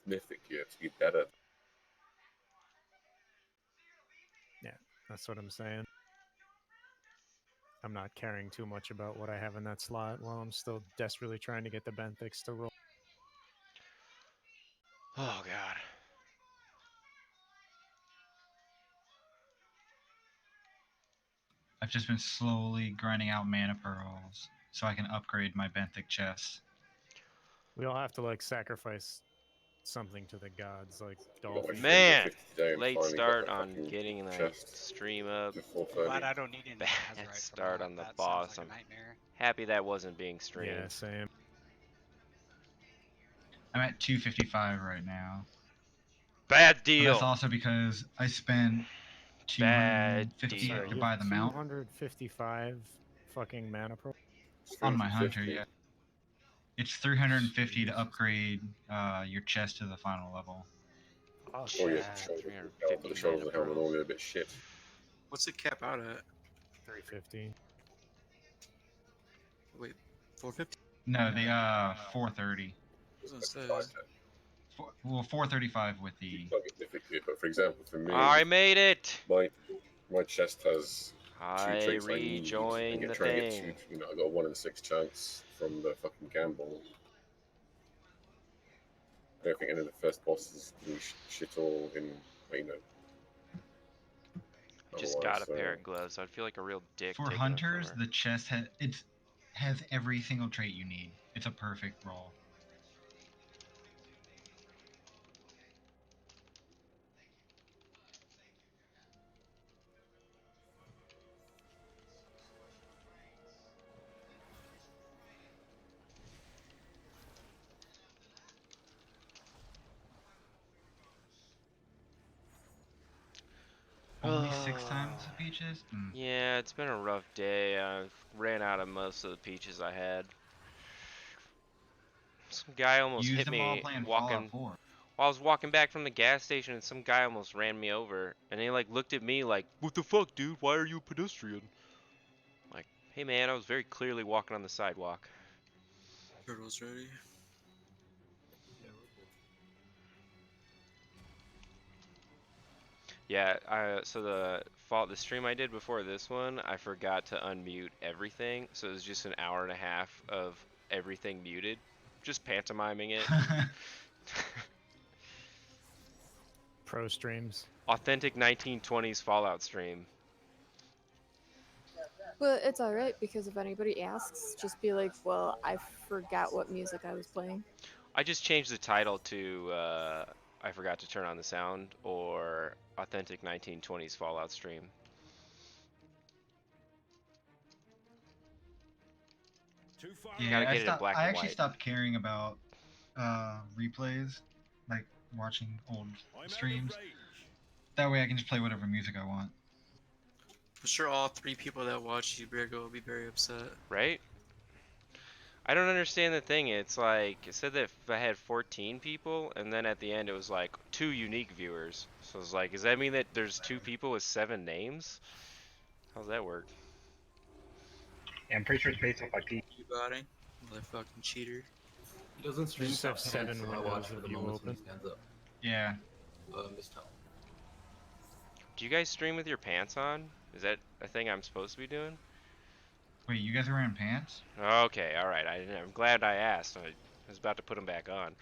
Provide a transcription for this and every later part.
mythic, you have to be better. Yeah, that's what I'm saying. I'm not caring too much about what I have in that slot while I'm still desperately trying to get the benthics to roll. Oh god. I've just been slowly grinding out mana pearls so I can upgrade my benthic chest. We all have to like sacrifice something to the gods, like I got my dolphins. Man, 350 today and late finally got start the on fucking getting that chest stream up. before I'm glad 30. I don't need any Bad Azurite start for on the that. boss. Sounds like I'm a nightmare. happy that wasn't being Yeah, streamed. same. I'm at 255 right now. Bad But deal. that's also because I spent Bad 250 deal. to buy the mount 255 fucking mana pro. on my hunter. 350. Yeah, it's 350 to upgrade your chest to the final level. Oh, Oh shit. yeah, the shoulders, 350 the shoulders mana of the helmet pearls. normally a bit shit. What's it cap out at? 350. Wait, 450? No, the 430. I was gonna say. Well, 435 with the. You plug it difficult, but for example, for me, I made it. my chest has two I traits I need, and rejoined the trying to get thing. two. I got a 1 in 6 chance from the fucking gamble. I don't think any of the first bosses do shit all in, I just got a pair of gloves. I'd feel like a real dick. For taking hunters, them from her. the chest has every single trait you need. It's a perfect roll. Only 6 times the peaches? Yeah, it's been a rough day. I ran out of most of the peaches I had. Some guy almost Use hit them all me playing walking. Fallout 4. While I was walking back from the gas station, and some guy almost ran me over, and he like looked at me like, "What the fuck, dude? Why are you a pedestrian?" Like, hey man, I was very clearly walking on the sidewalk. Turtles ready. Yeah, so the stream I did before this one, I forgot to unmute everything, so it was just an hour and a half of everything muted, just pantomiming it. Pro streams. Authentic 1920s Fallout stream. Well, it's alright because if anybody asks, just be like, well, I forgot what music I was playing. I just changed the title to I forgot to turn on the sound, or Authentic 1920s Fallout stream. Yeah, Gotta get it in black I and actually white. stopped caring about replays, like watching old streams. That way I can just play whatever music I want. I'm sure all 3 people that watch you, Brego, will be very upset. Right? I don't understand the thing. It's like, it said that I had 14 people, and then at the end it was like 2 unique viewers. So it's like, does that mean that there's 2 people with 7 names? How's that work? Yeah, I'm pretty sure it's based off IP. You botting? Motherfucking cheater. He doesn't stream Just have top 7 10, so I windows watch for of the you moments when open. he stands up. Yeah. Mistown. Do you guys stream with your pants on? Is that a thing I'm supposed to be doing? Wait, you guys are wearing pants? Okay, alright. I'm glad I asked. I was about to put them back on.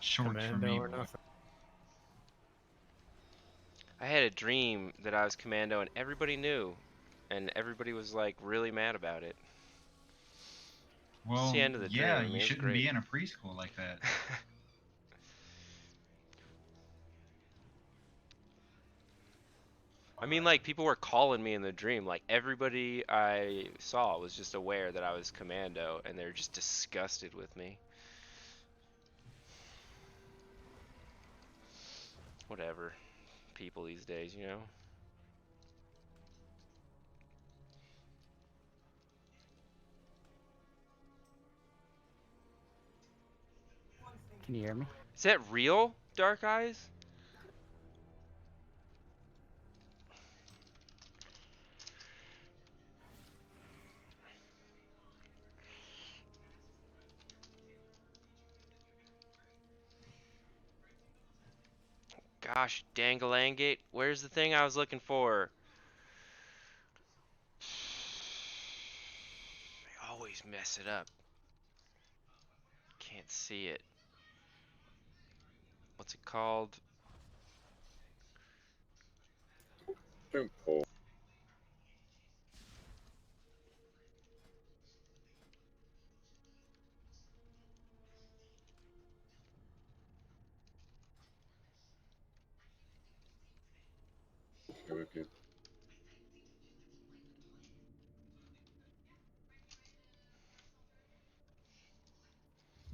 Shorts for Commando me, or boy. nothing. I had a dream that I was Commando and everybody knew. And everybody was like really mad about it. Well, It's the end of the yeah, dream. you It was shouldn't great. be in a preschool like that. I mean, like, people were calling me in the dream. Like, everybody I saw was just aware that I was Commando, and they're just disgusted with me. Whatever. People these days, you know? Can you hear me? Is that real, Dark Eyes? Gosh, dangalangate. Where's the thing I was looking for? I always mess it up. Can't see it. What's it called? Don't pull. Very good.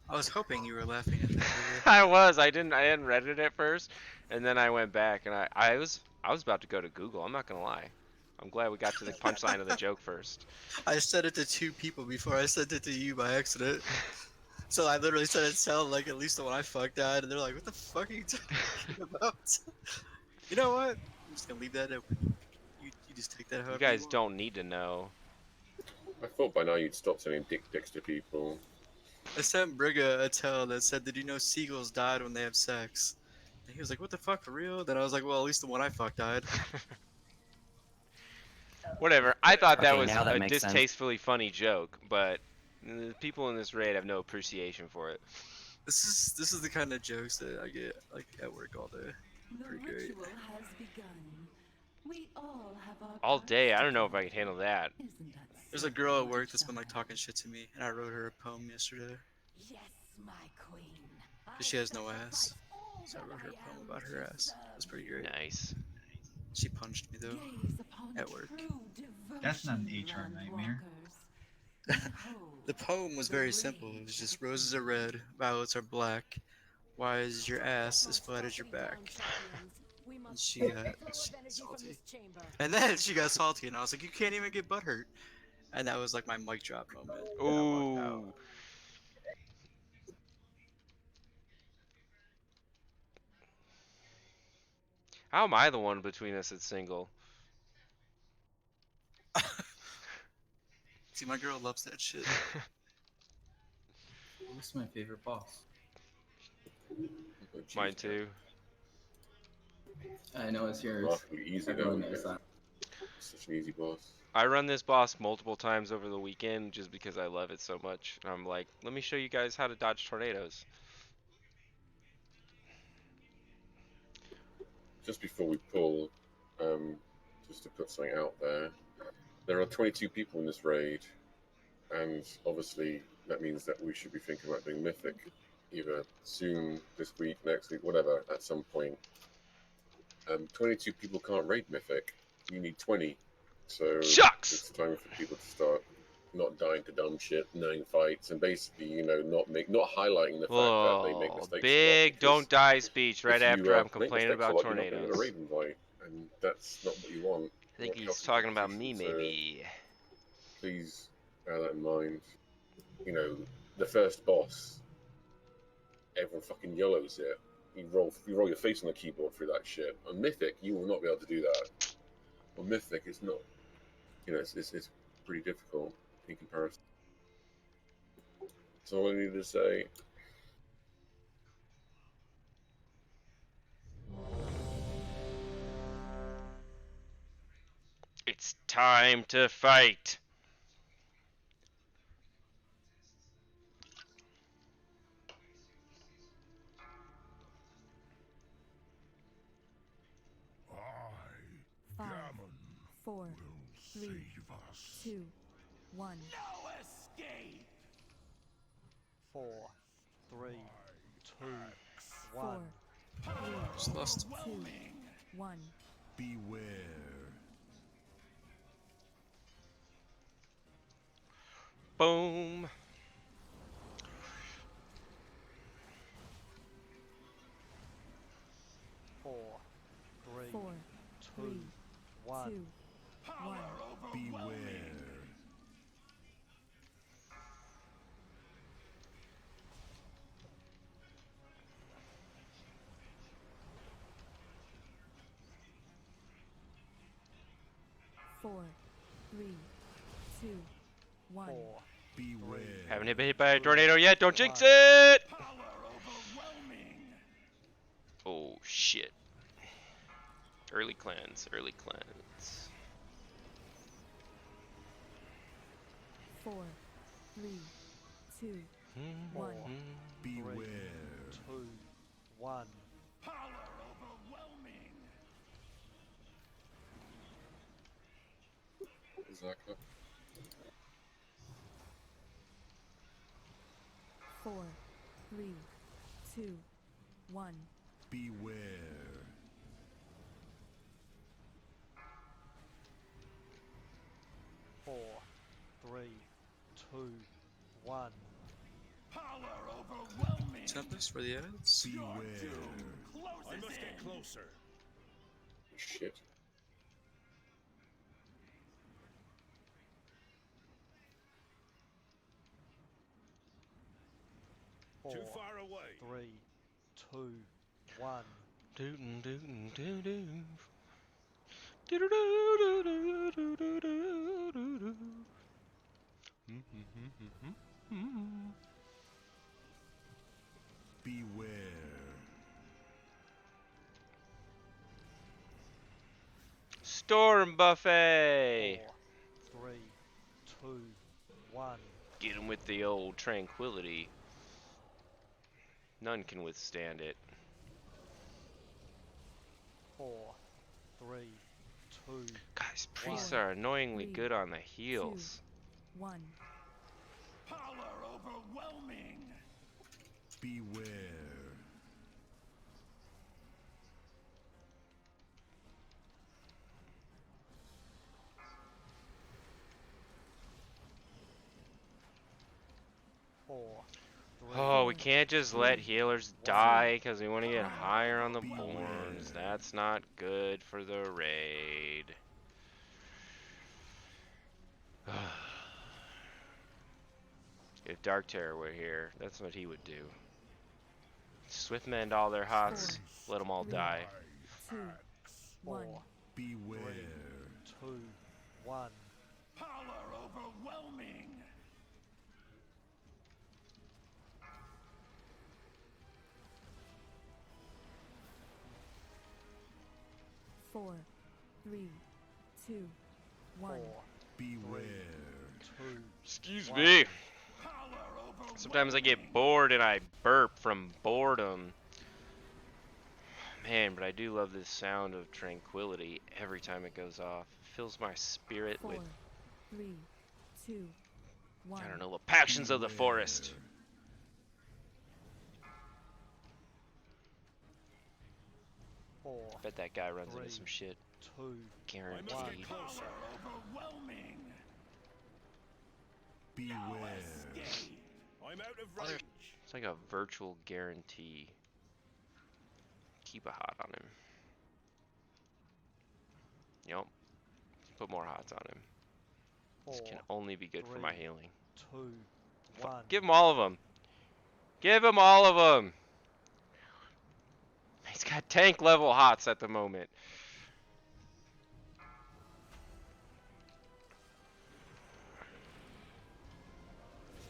I was hoping you were laughing at that. Video. I was. I hadn't read it at first, and then I went back and I was about to go to Google. I'm not gonna lie. I'm glad we got to the punchline of the joke first. I said it to 2 people before I sent it to you by accident. So I literally said it sounded like at least the one I fucked died, and they're like, "What the fuck are you talking about?" You know what? I'm just gonna leave that open. You just take that however You guys want. don't need to know. I thought by now you'd stop sending dick pics to people. I sent Brigga a tell that said, "Did you know seagulls died when they have sex?" And he was like, "What the fuck, for real?" Then I was like, "Well, at least the one I fucked died." Whatever. I thought that Okay, was now that a makes sense. distastefully funny joke, but the people in this raid have no appreciation for it. This is the kind of jokes that I get like at work all day. Pretty great. All day. I don't know if I could handle that. There's a girl at work that's been like talking shit to me, and I wrote her a poem yesterday. Cause she has no ass, so I wrote her a poem about her ass. It was pretty great. Nice. She punched me though at work. That's not an HR nightmare. The poem was very simple. It was just roses are red, violets are black. Why is your ass as flat as your back? And she got salty. And then she got salty, and I was like, "You can't even get butthurt." And that was like my mic drop moment. And I walked out. Ooh. How am I the one between us that's single? See, my girl loves that shit. What's my favorite boss? Mine too. I know it's yours. Remarkably easy though. Everyone Isn't knows it? that. Such an easy boss. I run this boss multiple times over the weekend just because I love it so much. And I'm like, let me show you guys how to dodge tornadoes. Just before we pull, just to put something out there, there are 22 people in this raid, and obviously that means that we should be thinking about doing Mythic, either soon, this week, next week, whatever, at some point. 22 people can't raid Mythic. You need 20. So Shucks! it's time for people to start not dying to dumb shit, knowing fights, and basically, you know, not highlighting the fact that they make Oh, mistakes. big don't die speech right if you, after I'm make complaining mistakes a about lot, you're not gonna get a tornadoes. raid invite, and that's not what you want. I think You want he's healthy talking about me, competition, so maybe. please bear that in mind. You know, the first boss, everyone fucking yellows it. You roll your face on the keyboard through that shit. On Mythic, you will not be able to do that. On Mythic, it's not. You know, it's pretty difficult in comparison. That's all I need to say. It's time to fight. Five, 4, 3, 2, 1. 4, 3, 2, 1. 4, 3, Just lost. 2, 1. Beware. Boom. Four, three, 4, 3, 2, 1. Beware. 4, 3, 2, 1. 4. Beware. Haven't been hit by a tornado yet. Don't jinx it. Oh shit. Early cleanse, early cleanse. 4, 3, 2, 1. Beware. 2, 1. Exactly. 4, 3, 2, 1. Beware. 4, 3, 2, 1. Tempest for the ads. Beware. I must get closer. Shit. 4, Too far away. 3, 2, 1. Dootin' dootin' doo doo. Doo-doo-doo-doo-doo-doo-doo-doo-doo. Beware. Storm buffet. 4, 3, 2, 1. Get him with the old tranquility. None can withstand it. 4, 3, 2. Guys, priests Four, are annoyingly 3, good on the heals. 2, 1. Beware. 4, 3. Oh, we can't just let healers die because we want to get higher on the boards. That's not good for the raid. If Dark Terror were here, that's what he would do. Swiftmend all their hots, let them all die. 2, 1. 4, Beware. 2, 1. Four, 3, 2, 1. 4, Beware. 2. Excuse One. me. Sometimes I get bored and I burp from boredom. Man, but I do love this sound of tranquility every time it goes off. It fills my spirit 4, with, 3, 2, 1. I don't know, the passions of the forest. 4, Bet that guy runs into 3, some shit. 2. Guaranteed. Beware. I'm out of range. It's like a virtual guarantee. Keep a hot on him. Yup. Put more hots on him. This 4, can only be good for my 3, healing. 2, 1. Give him all of them. Give him all of them. He's got tank level hots at the moment.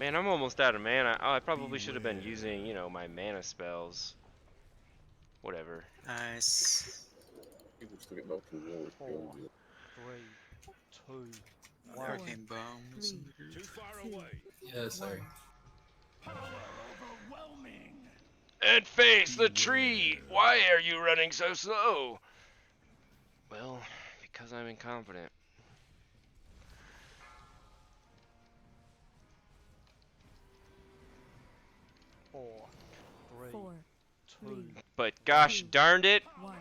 Man, I'm almost out of mana. Oh, I probably should have been using, you know, my mana spells. Whatever. Nice. People still get knocked in the wall. 4, 3, 2, 1. Arcane bombs. 3, Too far 2, away. Yeah, sorry. 1. And face the tree! Why are you running so slow? Well, because I'm incompetent. Four, 4, 3, But gosh darned it, 1.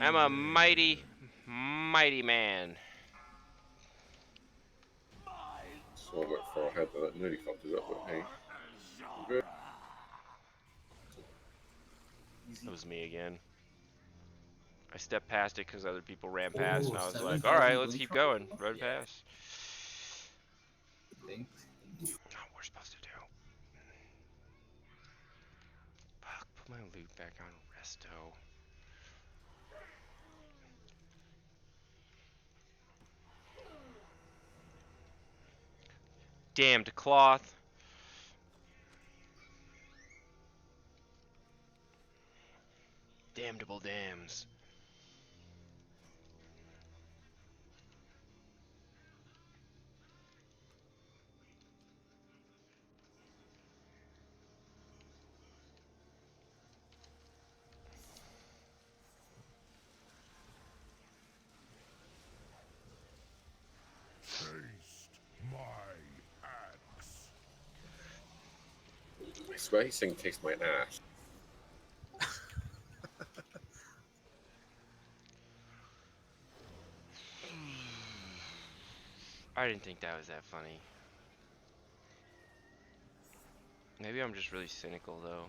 I'm a mighty, mighty man. So I went far ahead and that nearly fucked us up, but hey. Good. It was me again. I stepped past it because other people ran past, and I was 7,000 like, alright, let's blink keep drop? going. Run Yeah. past. Thanks. Not what we're supposed to do. Fuck, put my loot back on resto. Damned cloth. Damnable dams. I swear he's saying taste my ass. I didn't think that was that funny. Maybe I'm just really cynical though.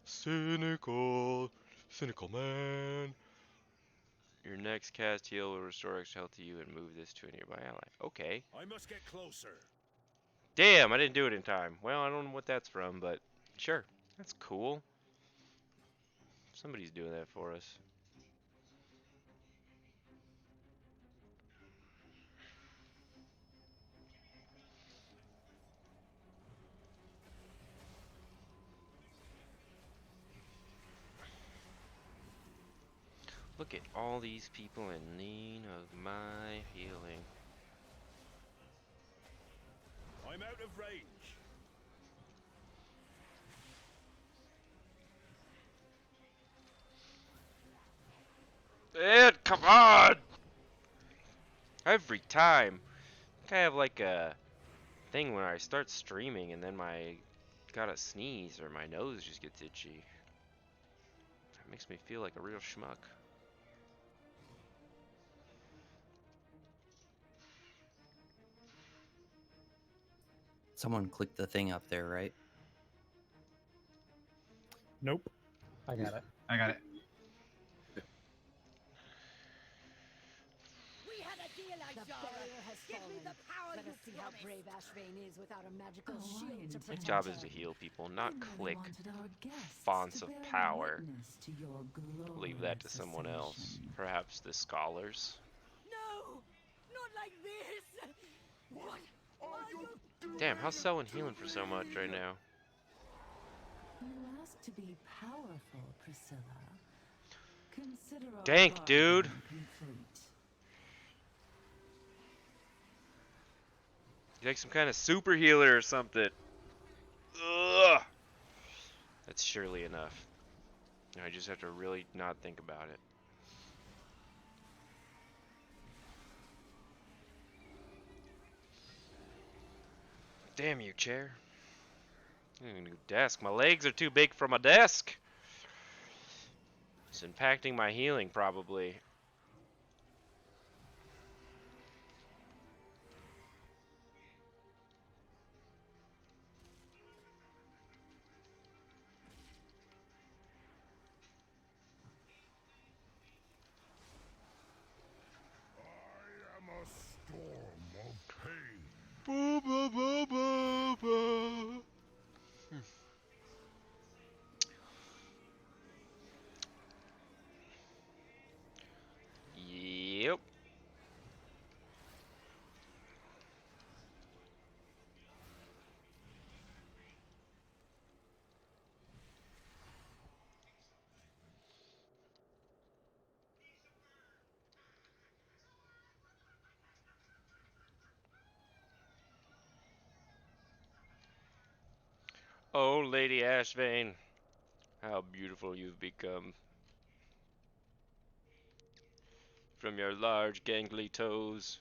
Cynical man. Your next cast heal will restore extra health to you and move this to a nearby ally. Okay. I must get closer. Damn, I didn't do it in time. Well, I don't know what that's from, but sure. That's cool. Somebody's doing that for us. Look at all these people in need of my healing. I'm out of range. Ed, come on! Every time. I think I have like a thing when I start streaming and then gotta sneeze or my nose just gets itchy. That makes me feel like a real schmuck. Someone clicked the thing up there, right? Nope. I got it. I got it. We had a deal, the barrier has Give fallen. Me the power. Let us see how brave Ashvane is without a magical shield to My protect job her. is to heal people, not click fonts of power. Leave that to someone else. Perhaps the scholars. No, not like this. What are you doing? Damn, how's someone healing for so much right now? You asked to be powerful, Priscilla. Consider our Dank, dude. bargain complete. He's like some kind of super healer or something. Ugh. That's surely enough. I just have to really not think about it. Damn you, chair. New desk. My legs are too big for my desk. It's impacting my healing, probably. I am a storm of pain. Ba, ba, ba, ba, ba. Yep. Oh, Lady Ashvane, how beautiful you've become. From your large gangly toes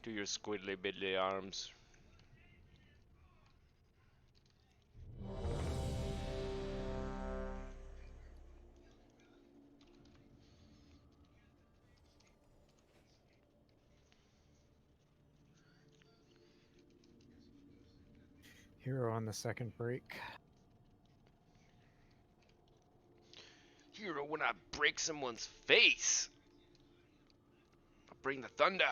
to your squiddly biddly arms. Hero on the second break. Hero, when I break someone's face, I'll bring the thunder.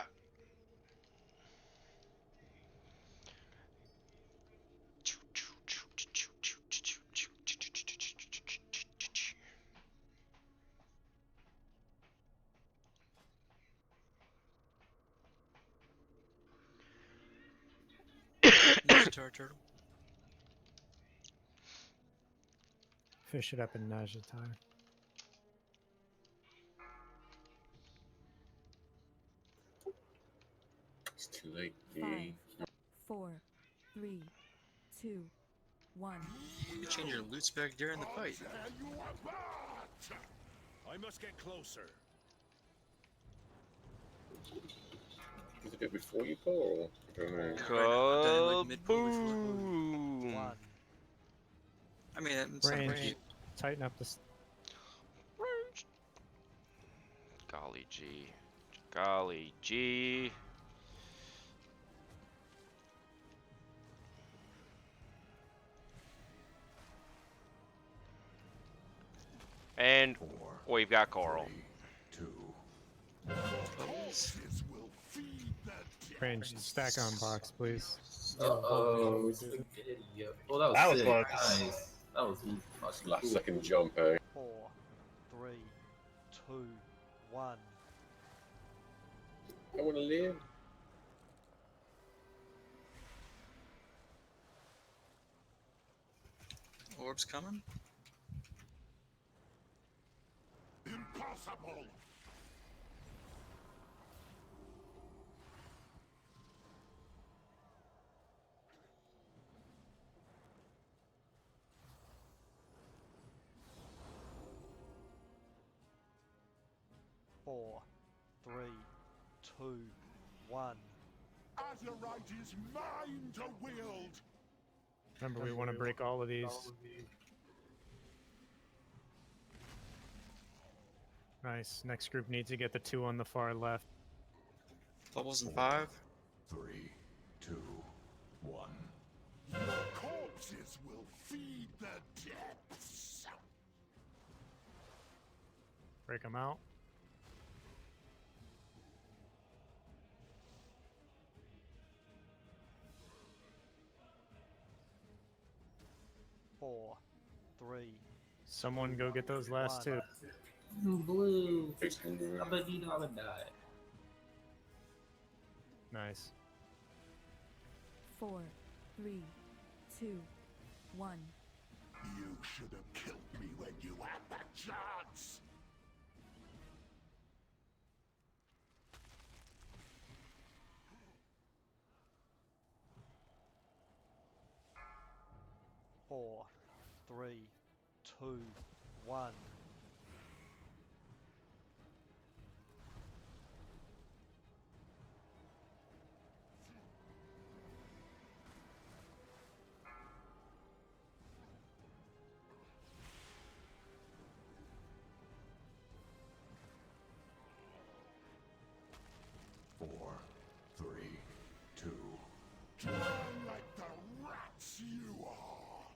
Turtle. Fish it up in Najatai. It's too late. 5, 4, 3, 2, 1. You can change your loot spec during the fight. I must get closer. Did you do it before you pull? I don't know. I've done it like mid-pull before. Kaboom! 1. I mean, it's not Range. great. Tighten up this. Golly gee. Golly gee. And we've got Coral. Range. Stack on box, please. Uh-oh, spaghetti. Oh, that was That was sick. close. Nice. That was easy. That's last second jump, eh? 4, 3, 2, 1. I want to live. Orb's coming. Impossible! 4, 3, 2, 1. Azurite is mine to wield! Remember, we want to break all of these. Nice. Next group needs to get the 2 on the far left. Bubbles in 5. 3, 2, 1. Corpses will feed the depths! Break them out. Four, 3. Someone go get those last 2. Blue. I bet you know I would die. Nice. 4, 3, 2, 1. You should have killed me when you had the chance! Four, 3, 2, 1. Four, 3, 2. Drown like the rats you are!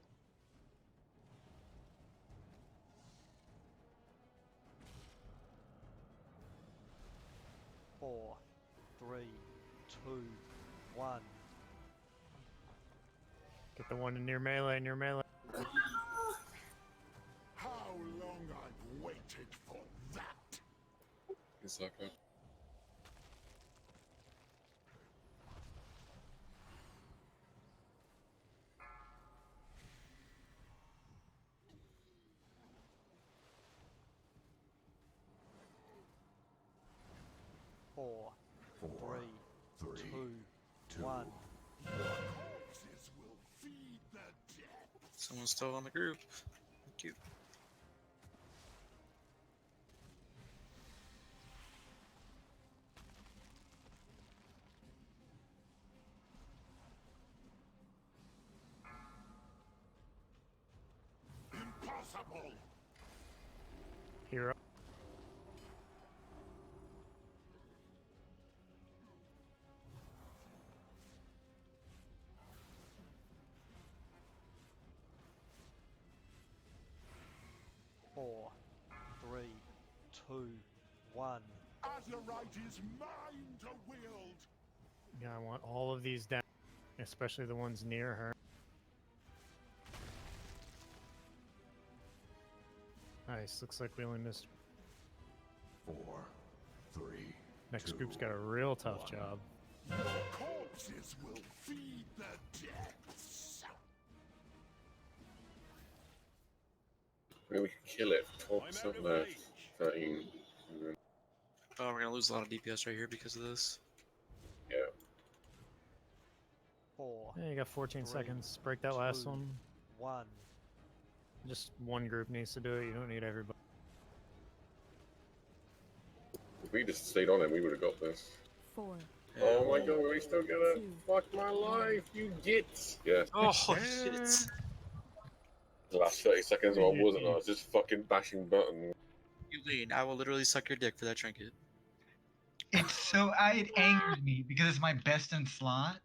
4, 3, 2, 1. Get the one in near melee, near melee. How long I've waited for that! Sucker. Four, 3, 2, 1. Corpses will feed the depths! Someone's still on the group. Thank you. Impossible! Hero. Four, 3, 2, 1. Azurite is mine to wield! Yeah, I want all of these down, especially the ones near her. Nice. Looks like we only missed. 4, 3. Next group's got a real tough job. Corpses will feed the depths! I mean, we could kill it. 12% left. 13. Oh, we're gonna lose a lot of DPS right here because of this. Yeah. 4, Yeah, you got 14 3, seconds. Break that last 2, one. 1. Just one group needs to do it. You don't need everybody. If we just stayed on him, we would have got this. 4, Oh my god, we still gonna fuck my life, you git! Yeah. Oh shit. The last 30 seconds, I wasn't. I was just fucking bashing buttons. You lean. I will literally suck your dick for that trinket. It angers me because it's my best in slot,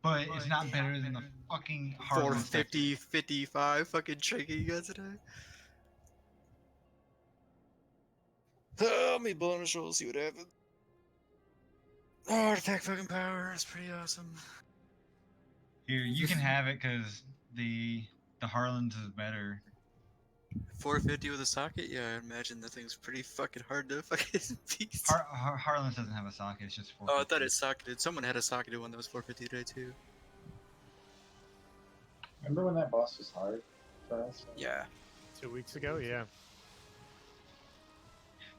but it's not better than the fucking Harlan 450, 55 fucking trinket you got today. Let me bonus roll, see what happens. Oh, artifact fucking power. That's pretty awesome. Here, you can have it because the Harlan's is better. 450 with a socket? Yeah, I imagine that thing's pretty fucking hard to fucking beat. Harlan's doesn't have a socket, it's just 450. Oh, I thought it socketed. Someone had a socketed one that was 450 today too. Remember when that boss was hard for us? Yeah. 2 weeks ago, yeah.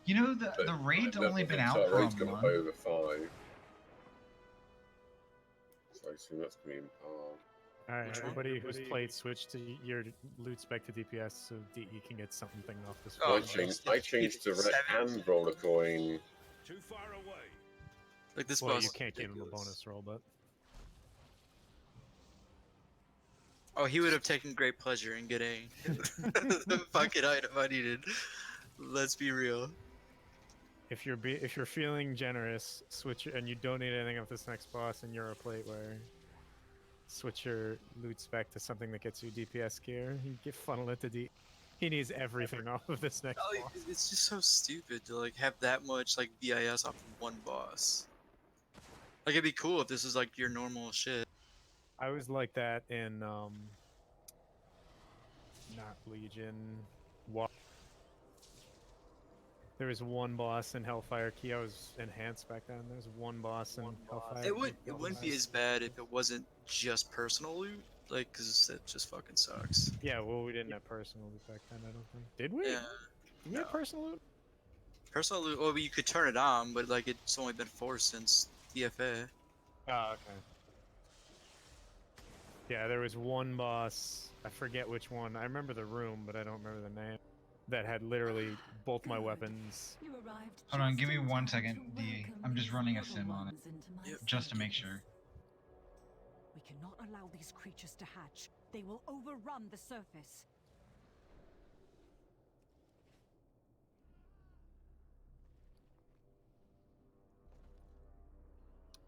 You know, the raid's only been out for a month. Gonna play over 5. So I assume that's gonna be in par. Alright, everybody who's played, switch to your loot spec to DPS so DE can get something off this. Oh, I changed to red and roll a coin. Too far away. Like this well, boss. You can't give him a bonus roll, but. Oh, he would have taken great pleasure in getting the fucking item I needed. Let's be real. If you're feeling generous, switch and you don't need anything off this next boss and you're a plateware, switch your loot spec to something that gets you DPS gear. You get funnel it to D. He needs everything off of this next boss. It's just so stupid to like have that much like BIS off of one boss. Like it'd be cool if this is like your normal shit. I was like that in not Legion. There was one boss in Hellfire Key. I was enhanced back then. There's one boss in Hellfire. It wouldn't be as bad if it wasn't just personal loot, like, cause it just fucking sucks. Yeah, well, we didn't have personal loot back then. I don't think. Did we? Yeah. Did we have personal loot? Personal loot. Well, you could turn it on, but like it's only been forced since DFA. Oh, okay. Yeah, there was one boss. I forget which one. I remember the room, but I don't remember the name. That had literally both my weapons. Hold on, give me 1 second, D. I'm just running a sim on it. Just to make sure. We cannot allow these creatures to hatch. They will overrun the surface.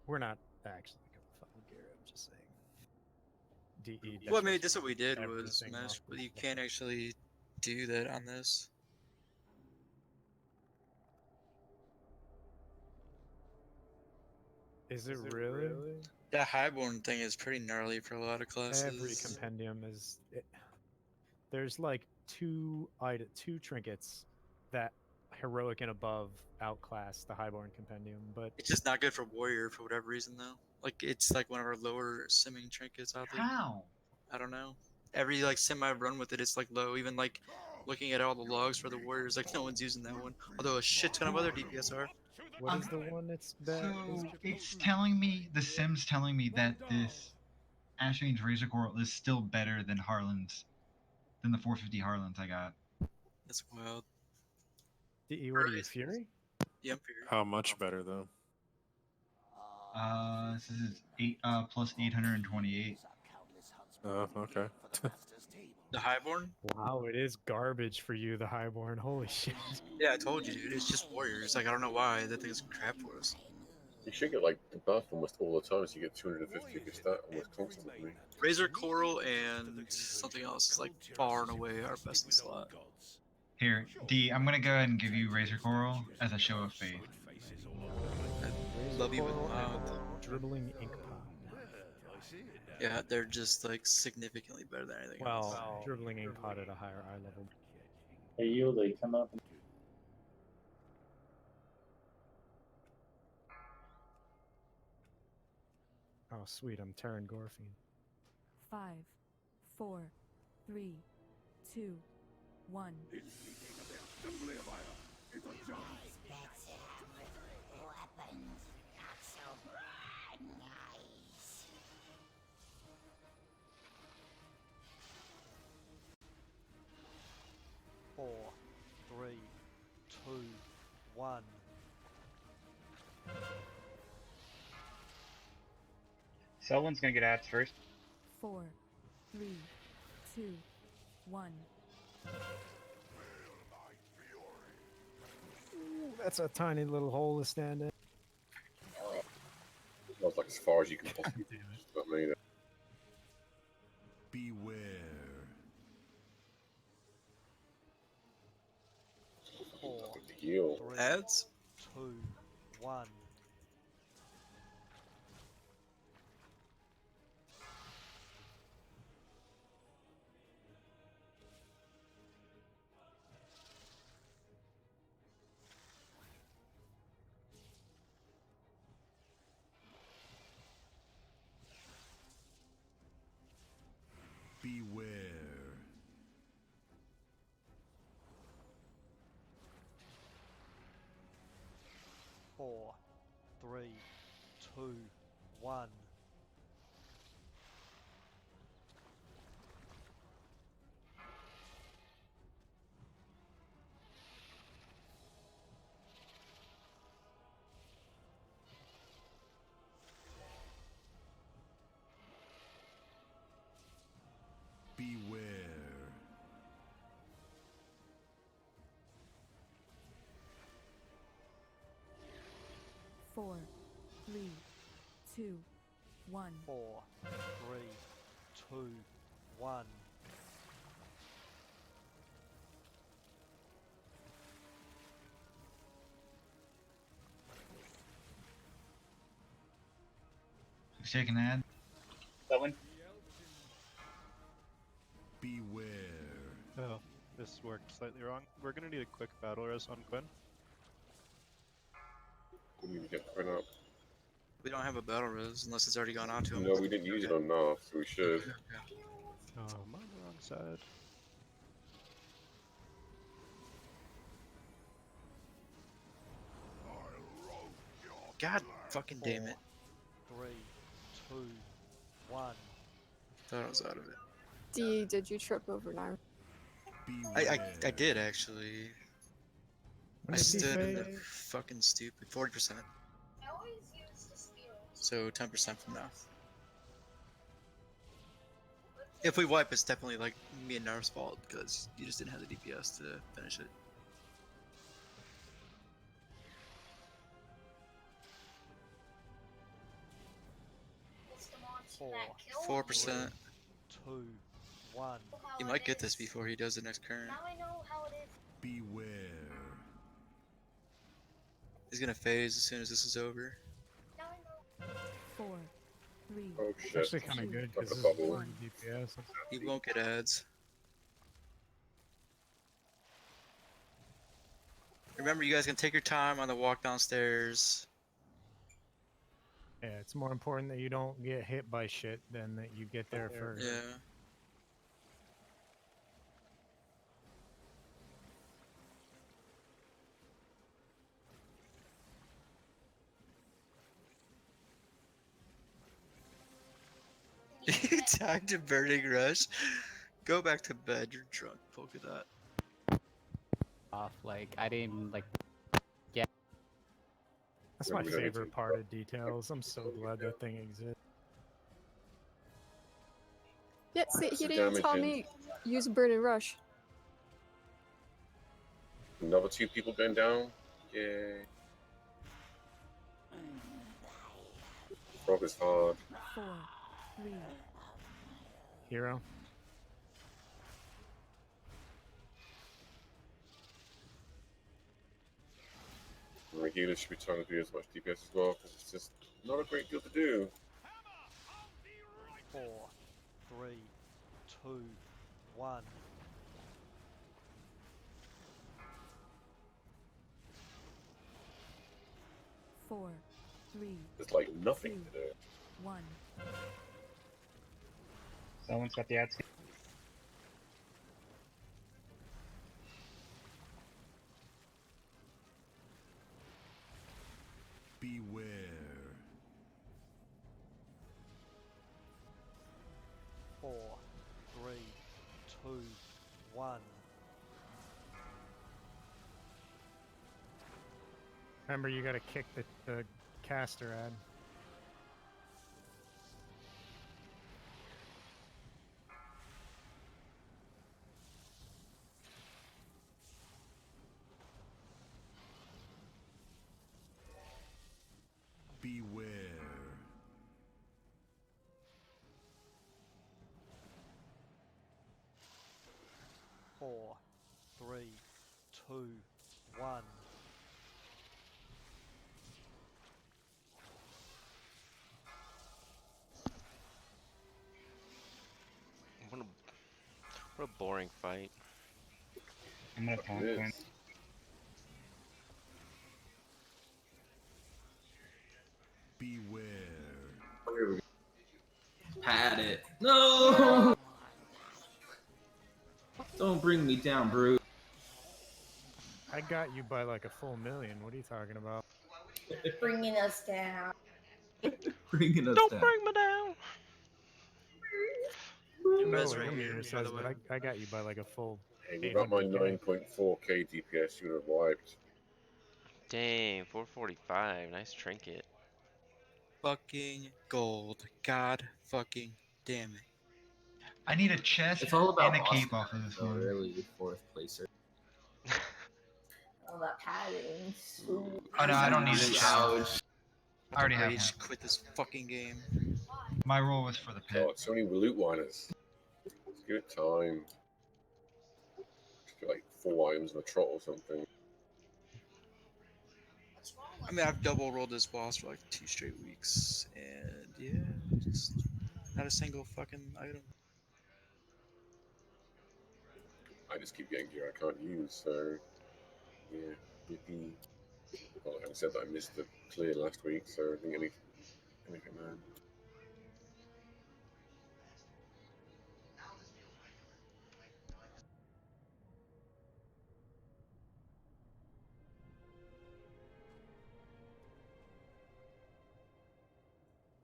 We're not actually gonna fucking gear. I'm just saying. DE. Well, I mean, that's what we did was everything mesh, off but of you can't actually do that on this. Is it really? That highborn thing is pretty gnarly for a lot of classes. Every compendium is. There's like two trinkets that heroic and above outclass the highborn compendium, but It's just not good for warrior for whatever reason though. Like it's like one of our lower simming trinkets out there. How? I don't know. Every like sim I've run with it, it's like low. Even like looking at all the logs for the warriors, like no one's using that one. Although a shit ton of other DPS are. what is the one that's bad? So it's telling me, the sim's telling me that this Ashvane's Razor Coral is still better than Harlan's, than the 450 Harlan's I got. That's wild. DE, what are you, Fury? Yeah, I'm figuring. How much better though? This is 8 plus 828. Oh, okay. The highborn? Wow, it is garbage for you, the highborn. Holy shit. Yeah, I told you, dude. It's just warriors. Like I don't know why that thing's crap for us. You should get like the buff almost all the time, so you get 250 if you start almost constantly. Razor Coral and something else is like far and away our best in slot. Here, D, I'm gonna go ahead and give you Razor Coral as a show of faith. I love you with Dribbling ink pot. Yeah, they're just like significantly better than anything else. Well, dribbling ink pot at a higher eye level. Hey, you, they come up. Oh, sweet, I'm Terran Gorfine. 5, 4, 3, 2, 1. Four, three, two, one. Someone's gonna get ads first. 4, 3, 2, 1. Ooh, that's a tiny little hole to stand in. That was like as far as you can possibly do. Just about made it. Beware. Four, With the yield. 3, Ads? 2, 1. Beware. 4, 3, 2, 1. Beware. 4, 3, 2, 1. 4, 3, 2, 1. Who's taking ad? Someone. Beware. Oh, this worked slightly wrong. We're gonna need a quick battle res on Quinn. We need to get Quinn up. We don't have a battle res unless it's already gone out to him. No, we didn't use it enough, so we should. Oh, I'm on the wrong side. God fucking damn it. 3, 2, 1. Thought I was out of it. D, did you trip over now? I did actually. When I did he stood in the fade? fucking stupid 40%. So 10% from now. If we wipe, it's definitely like me and Nar's fault because you just didn't have the DPS to finish it. Four, 4%. 2, 1. He might get this before he does the next current. Beware. He's gonna phase as soon as this is over. 4, 3, Oh It's shit. actually kind of good That's because a this is bubble. 1 DPS. He won't get ads. Remember, you guys can take your time on the walk downstairs. Yeah, it's more important that you don't get hit by shit than that you get there first. Yeah. You tagged a burning rush. Go back to bed. You're drunk. Polka dot. Off, like I didn't like get. That's my favorite part of details. I'm so glad that thing exists. Yeah, see, he the didn't tell damage me use burn and rush. Another 2 people going down. Yay. Frog is hard. 4, 3. Hero. And the healer should be trying to do as much DPS as well, because it's just not a great deal to do. 4, 3, 2, 1. Four, 3. It's like nothing to do. 1. Someone's got the ads. Beware. 4, 3, 2, 1. Remember, you gotta kick the caster ad. 4, 3, 2, 1. What a boring fight. I'm gonna taunt Quinn. Beware. Had it. No! Don't bring me down, Bruce. I got you by like a full million. What are you talking about? Bringing us down. Bringing us Don't down. bring me down. I don't know Res what right your here, meter by says, the way. but I got you by like a full Hey, without my 800K. 9.4k DPS, you would have wiped. Dang, 445. Nice trinket. Fucking gold. God fucking damn it. I need a chest It's all about and a cape Boston, off of this so one. really, fourth placer. All that padding. Sweet. Oh no, I don't need a chest. Ouch. I already have one. Rage quit this fucking game. My roll was for the pit. God, so many loot whiners. Let's give it time. Just get like 4 items and a trot or something. I mean, I've double rolled this boss for like 2 straight weeks, and yeah, just not a single fucking item. I just keep getting gear I can't use, so yeah, yippee. Well, having said that, I missed the clear last week, so I think anything there.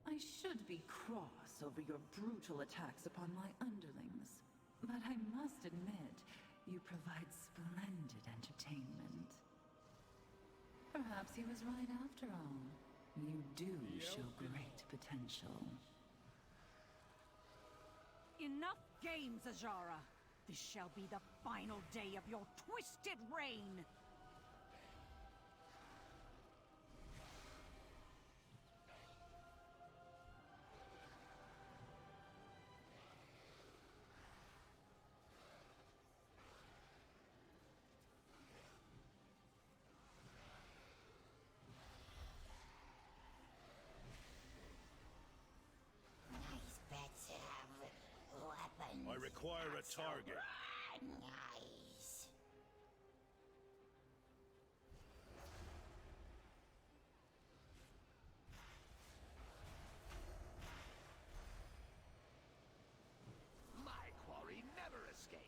I should be cross over your brutal attacks upon my underlings, but I must admit, you provide splendid entertainment. Perhaps he was right after all. You do show great potential. Enough games, Azara. This shall be the final day of your twisted reign. I require a target. Nice. My quarry never escapes.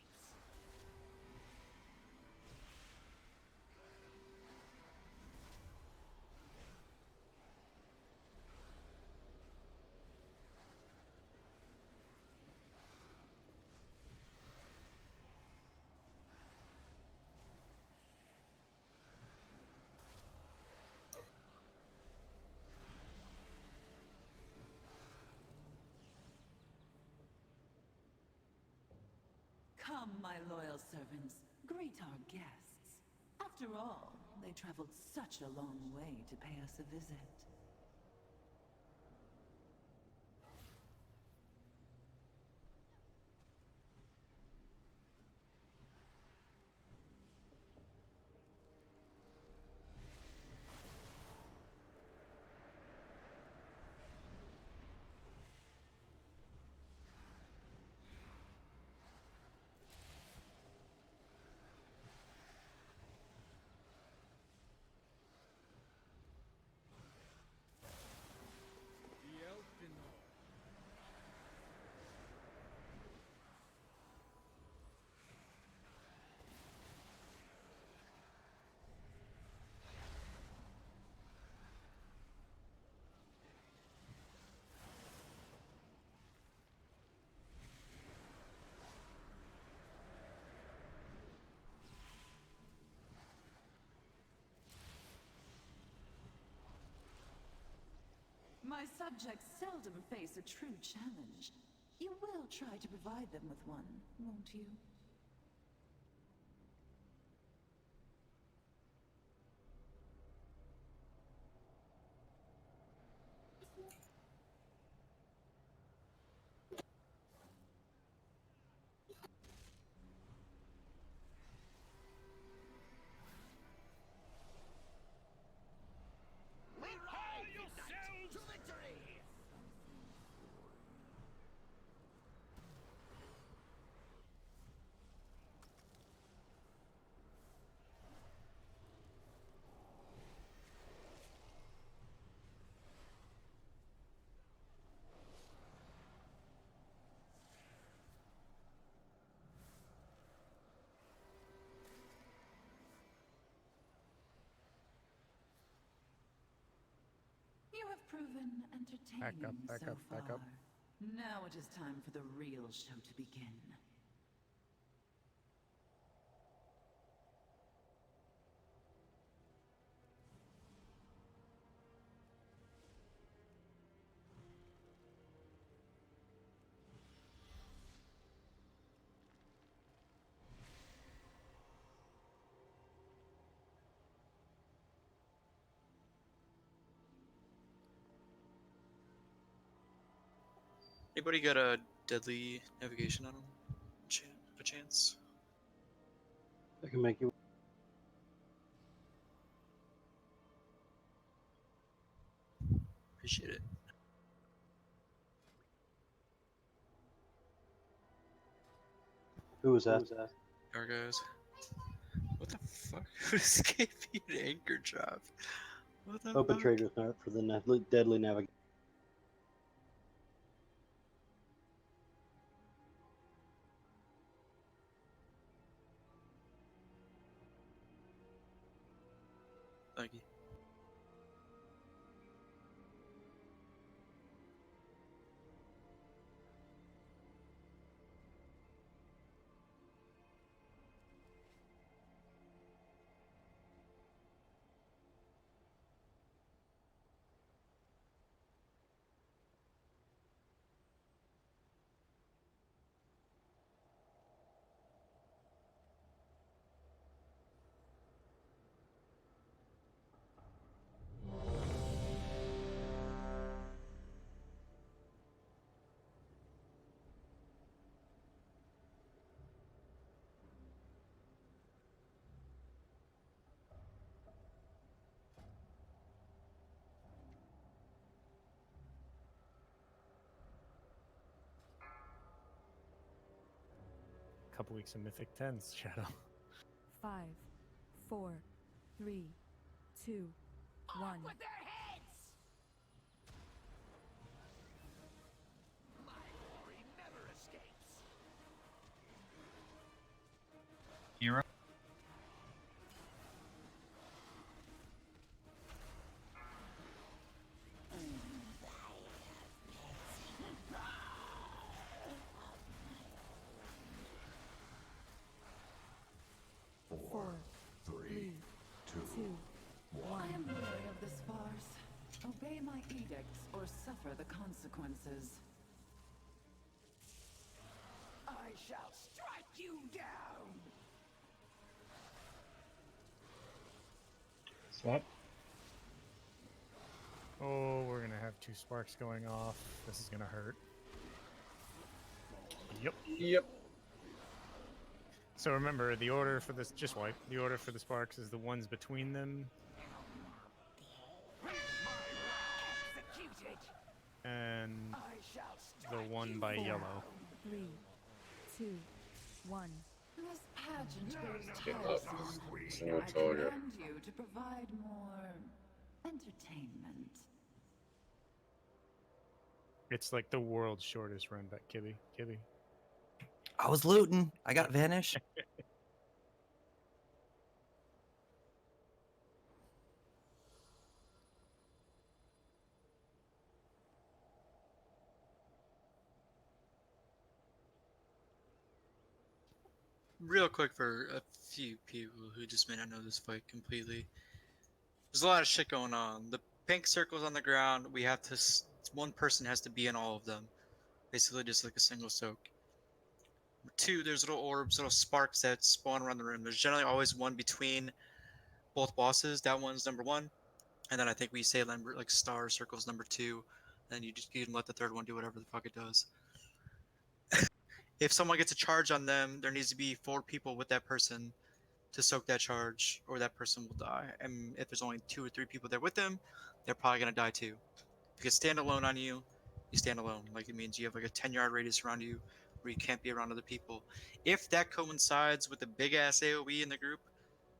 Come, my loyal servants, greet our guests. After all, they traveled such a long way to pay us a visit. My subjects seldom face a true challenge. You will try to provide them with one, won't you? You have proven entertaining back so up, back far. up. Now it is time for the real show to begin. Anybody got a deadly navigation on them? A chance? I can make you. Appreciate it. Who was that? Our guys. What the fuck? Who just gave me an anchor job? What the Open fuck? trader's note for the deadly navigation. Thank you. Couple weeks of Mythic 10s, Shadow. 5, 4, 3, 2, 1. With their heads! My glory never escapes. Hero. Four, three, two, I am weary of this farce. Obey my edicts or suffer the consequences. I shall strike you down. Swap. Oh, we're gonna have 2 sparks going off. This is gonna hurt. Yep. Yep. So remember, the order for this, just wipe. The order for the sparks is the ones between them. Executed. And I shall the strike one you by down. yellow. 3, 2, 1. This pageant grows Get up. tiresome. Single I target. command you to provide more entertainment. It's like the world's shortest run back, Kibby. Kibby. I was looting. I got Vanish. Real quick for a few people who just may not know this fight completely. There's a lot of shit going on. The pink circles on the ground, we have to. One person has to be in all of them. Basically, just like a single soak. Number 2, there's little orbs, little sparks that spawn around the room. There's generally always one between both bosses. That one's number 1. And then I think we say number like star circles number 2. And you can let the third one do whatever the fuck it does. If someone gets a charge on them, there needs to be 4 people with that person to soak that charge, or that person will die. And if there's only 2 or 3 people there with them, they're probably gonna die too. If you stand alone on you, you stand alone. Like it means you have like a 10-yard radius around you where you can't be around other people. If that coincides with a big ass AoE in the group,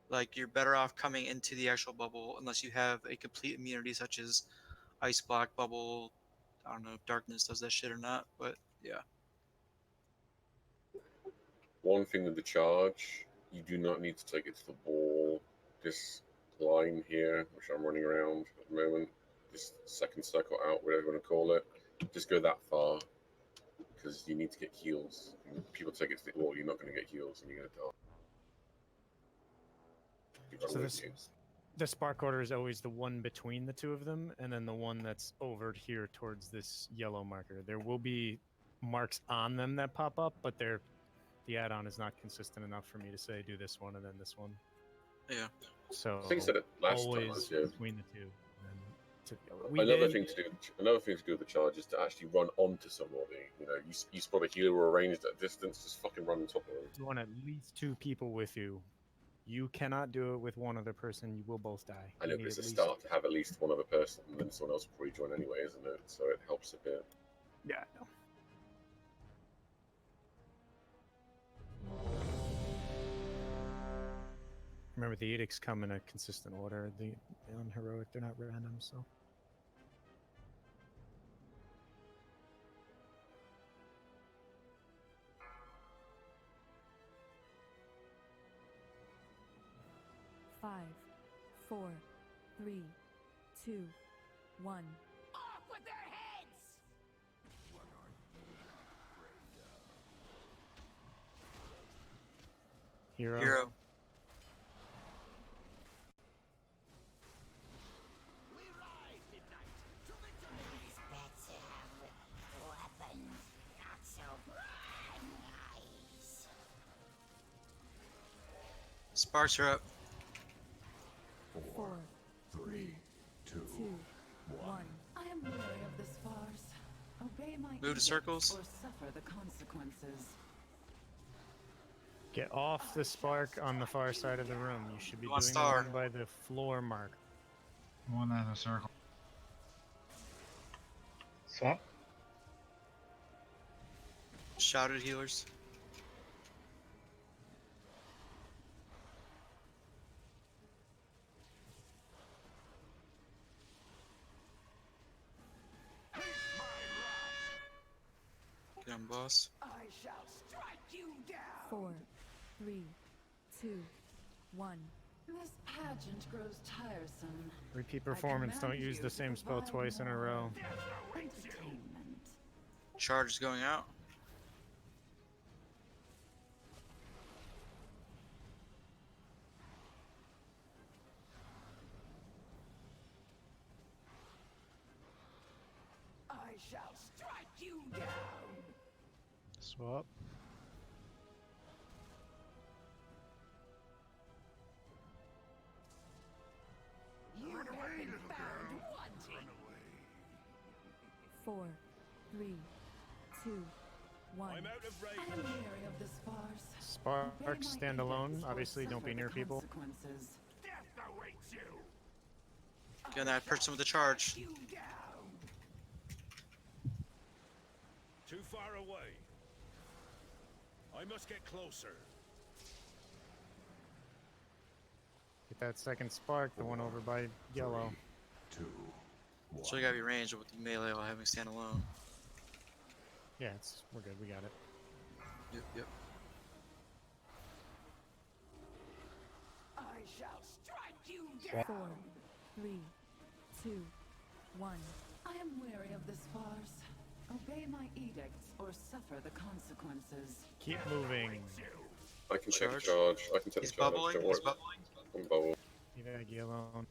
like you're better off coming into the actual bubble unless you have a complete immunity such as ice block bubble. I don't know if darkness does that shit or not, but yeah. One thing with the charge, you do not need to take it to the ball. This line here, which I'm running around at the moment, this second circle out, whatever you want to call it. Just go that far, because you need to get heals. And people take it to the wall, you're not going to get heals, and you're going to die. So the spark order is always the one between the two of them, and then the one that's over here towards this yellow marker. There will be marks on them that pop up, but the add-on is not consistent enough for me to say do this one and then this one. Yeah. So I think I said it last time. always Yeah. between the two. Another thing to do with the charge is to actually run onto somebody. You know, you spot a healer arranged at a distance, just fucking run on top of them. You want at least 2 people with you. You cannot do it with one other person. You will both die. I know, but it's a start to have at least one other person, and then someone else will probably join anyway, isn't it? So it helps a bit. Yeah, I know. Remember, the edicts come in a consistent order. The unheroic, they're not random, so. Five, 4, 3, 2, 1. Off with their heads! Hero. Sparks are up. 4, 3, 2, 1. I am weary of this farce. Obey my Move to edicts circles. or suffer the consequences. Get off the spark on the far side of the room. You should be One doing star. it by the floor mark. One out of the circle. Swap. Shouted healers. Get on, boss. I shall strike you down! 4, 3, 2, 1. This pageant grows tiresome. Repeat performance. Don't use the same spell twice in a row. Entertainment. Charge is going out. I shall strike you down! Swap. You have been found wanting! 4, 3, 2, 1. I'm out of range! I am weary of this farce. Sparks stand alone. Obviously, don't be near people. Consequences. Death awaits you! Get on that person with the charge. You down! Too far away. I must get closer. Get that second spark, the one over by yellow. So you gotta be ranged with the melee while having stand alone. Yeah, we're good. We got it. Yep. I shall strike you down! 4, 3, 2, 1. I am weary of this farce. Obey my edicts or suffer the consequences. Keep moving. I can take the charge. I can take He's the charge. bubbling. Don't He's worry. bubbling. I'm bubble. Leave Aggie alone.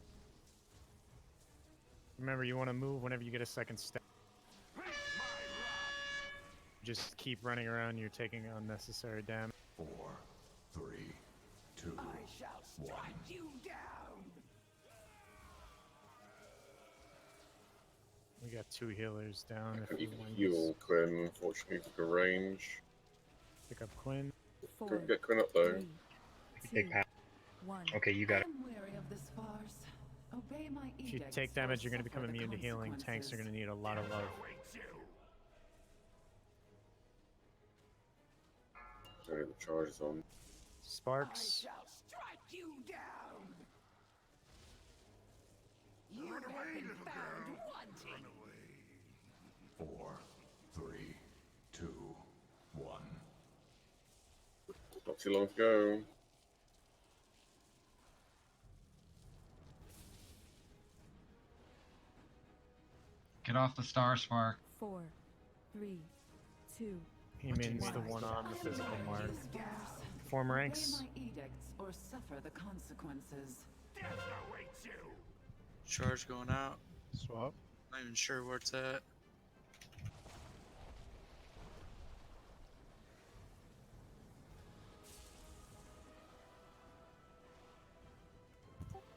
Remember, you want to move whenever you get a second step. Just keep running around. You're taking unnecessary damage. 4, 3, 2, I shall strike you down! We got 2 healers down. I If can we even want heal Quinn, unfortunately, for the range. pick up Quinn. 4, Go get Quinn up though. 3, Take pat. 1. Okay, you got I it. am weary of this farce. Obey my If you edicts take or damage, you're going to suffer become the immune to healing. Tanks are going to need a lot of love. Sorry, the charge is on. Sparks. I shall strike you down! You have been found wanting! 4, 3, 2, 1. Not too long to go. Get off the star spark. 4, 3, 2. He means the one on the physical mark. Form ranks. Obey my edicts or suffer the consequences. Charge going out. Swap. Not even sure where it's at.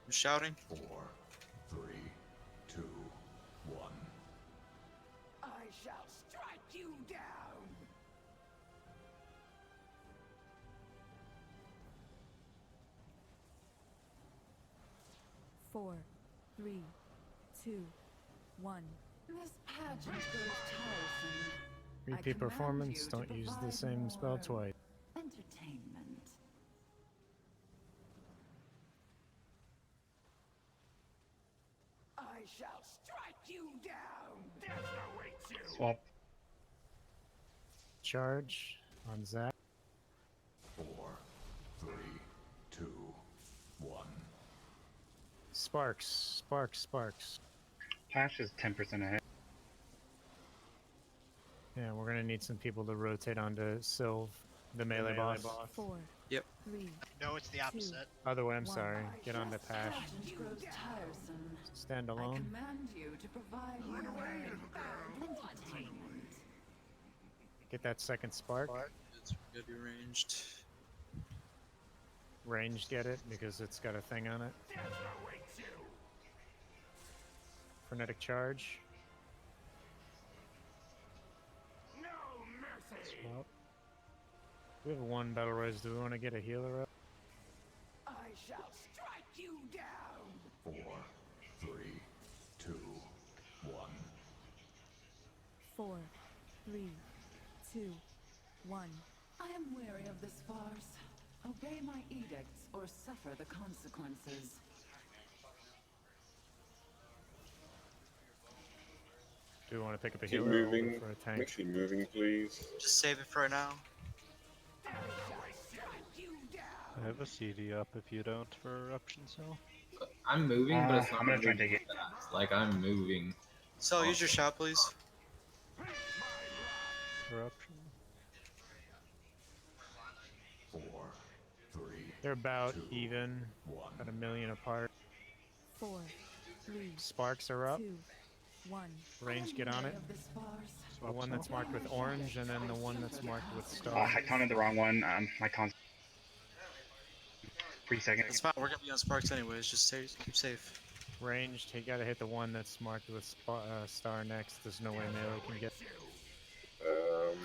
I'm shouting. 4, 3, 2, 1. I shall strike you down. 4, 3, 2, 1. This pageant grows tiresome. Repeat performance. Don't use the same spell twice. Entertainment. I shall strike you down. Death awaits you. Swap. Charge on Zach. 4, 3, 2, 1. Sparks, sparks, sparks. Patch is 10% ahead. Yeah, we're gonna need some people to rotate onto Sylv, the melee boss. 4, Yep. 3. No, it's the 2, opposite. Other way, I'm One. sorry. Get onto Pash. Pageant grows tiresome. Stand I alone. command you to provide entertainment. Get that second spark. It's gotta be ranged. Ranged, get it, because it's got a thing on it. Frenetic charge. No mercy. Swap. We have one battle res. Do we want to get a healer up? I shall strike you down. 4, 3, 2, 1. 4, 3, 2, 1. I am weary of this farce. Obey my edicts or suffer the consequences. Do we want to pick up a Keep healer or hold moving. it for a tank? Make sure you're moving, please. Just save it for right now. I have a CD up if you don't for Eruption Cell. I'm moving, but it's not I'm gonna try and moving take it. fast. Like, I'm moving. So use your shot, please. Eruption. 4, 3. They're about 2, even, 1. about a million apart. 4, 3, Sparks are up. 2, 1. Range, get on it. Of this farce. The one that's marked with orange, and then the one that's marked with star. I taunted the wrong one. My taunt's 3 seconds. It's fine. We're gonna be on sparks anyways. Just keep safe. Ranged, he gotta hit the one that's marked with star next. There's no way melee can get. I don't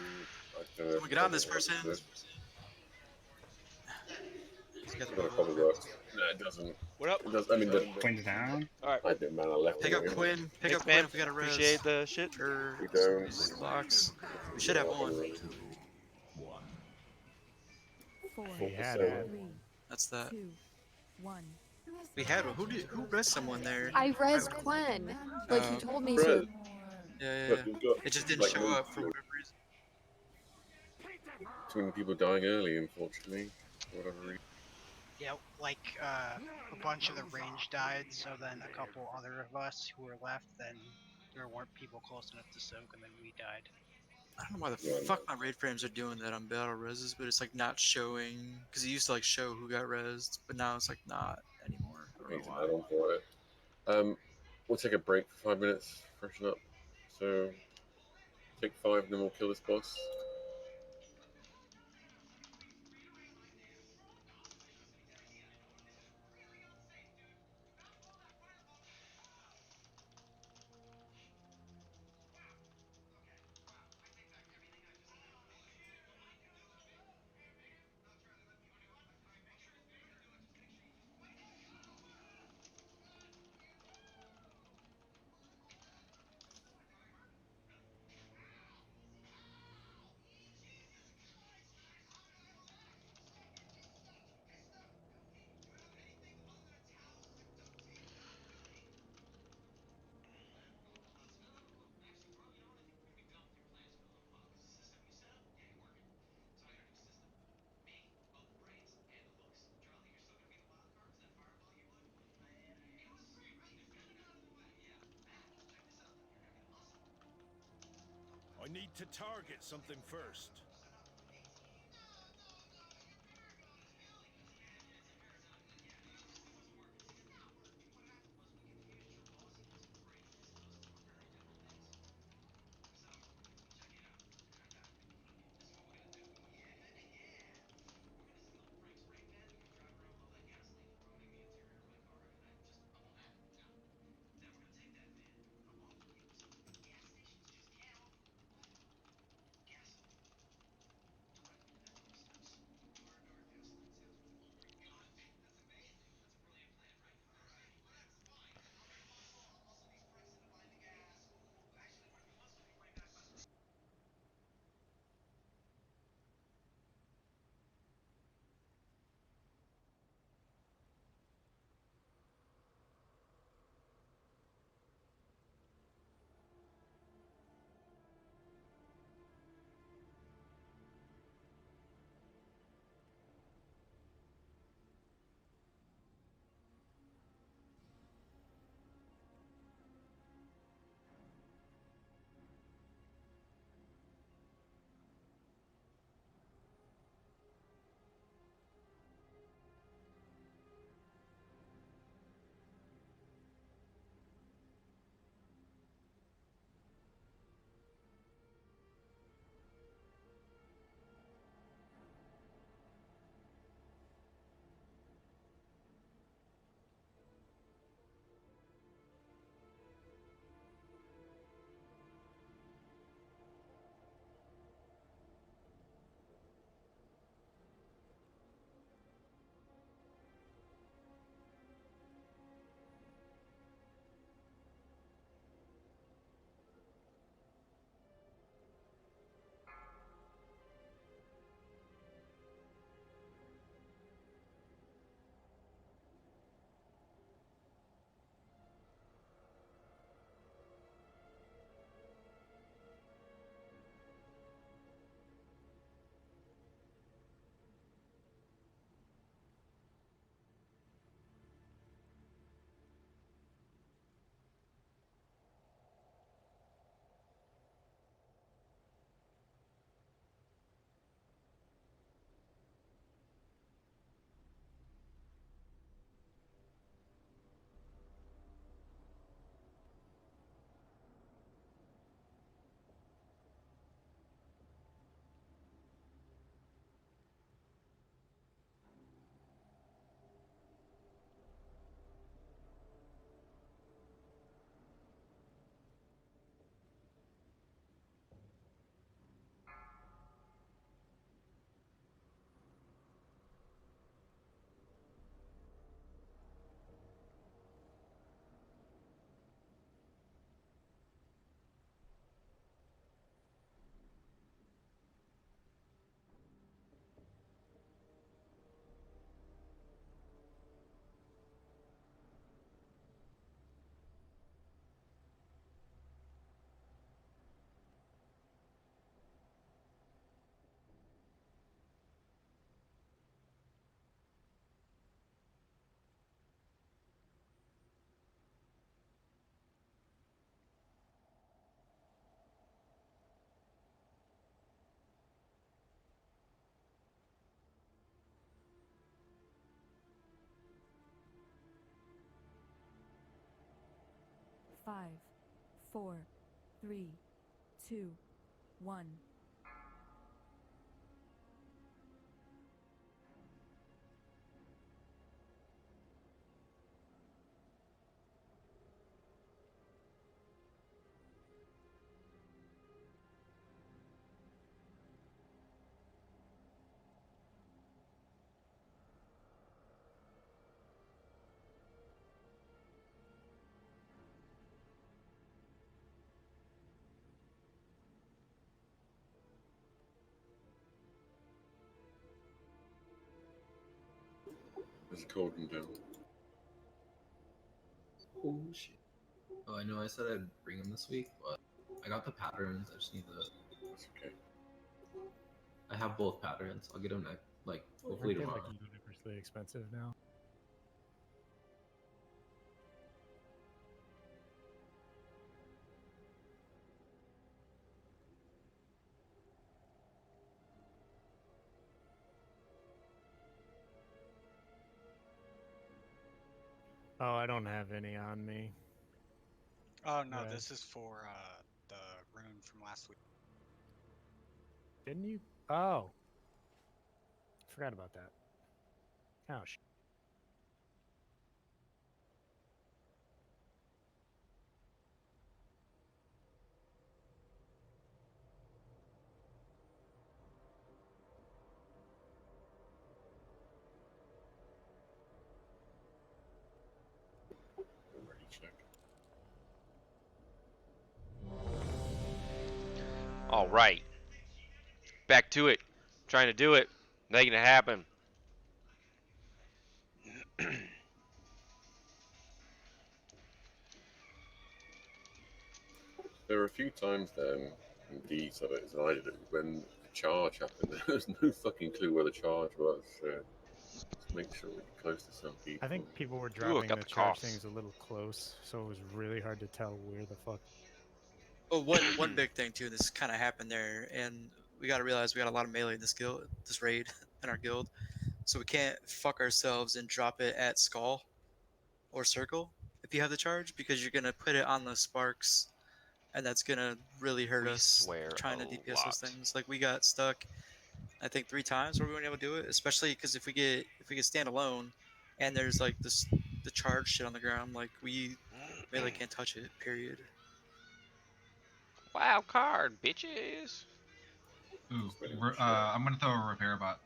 know. Someone get on this person. It's gonna probably work. No, it doesn't. What up? It does. I mean, the Quinn's down. Alright. I did mana left. Pick up anyway. Quinn. Pick Thanks, up Quinn man. if we got a res. Appreciate the shit. Or We don't. blocks. We should have one. 2, 1. 4, He had 4%. it. 3, That's that. 2, 1. We had one. Who res someone there? I rezzed Gwen. Like you told me to. Res. Yeah. But we've got, It just didn't like, show up for whatever reason. too many people dying early, unfortunately. For whatever reason. Yeah, like, a bunch of the range died, so then a couple other of us who were left, then there weren't people close enough to soak, and then we died. I don't know why the Yeah. fuck my raid frames are doing that on battle reses, but it's like not showing. Because it used to like show who got resed, but now it's like not anymore. I don't Need know to add why. on for it. We'll take a break for 5 minutes, freshen up. So, take 5, and then we'll kill this boss. I need to target something first. Five, four, three, two, one. There's a cordon down. Oh shit. Oh, I know I said I'd bring him this week, but I got the patterns. I just need the. That's okay. I have both patterns. I'll get them next, like hopefully Aren't they tomorrow. like ludicrously expensive now? Oh, I don't have any on me. Oh no, Right. this is for the rune from last week. Didn't you? Oh. Forgot about that. Oh, Already check. All right. Back to it. Trying to do it. Making it happen. There were a few times then, indeed, so that I did it, when the charge happened. There was no fucking clue where the charge was. So let's make sure we get close to some people. I think people were Ooh, dropping got the the charge coughs. things a little close, so it was really hard to tell where the fuck. Oh, one big thing too. This kind of happened there, and we got to realize we got a lot of melee in this guild, this raid, in our guild. So we can't fuck ourselves and drop it at skull or circle if you have the charge, because you're gonna put it on the sparks, and that's gonna really hurt We us swear trying a to DPS lot. those things. Like we got stuck, I think 3 times where we weren't able to do it, especially because if we get standalone, and there's like the charge shit on the ground, like we melee can't touch it. Period. Wild card, bitches. Ooh, I'm gonna throw a repair bot.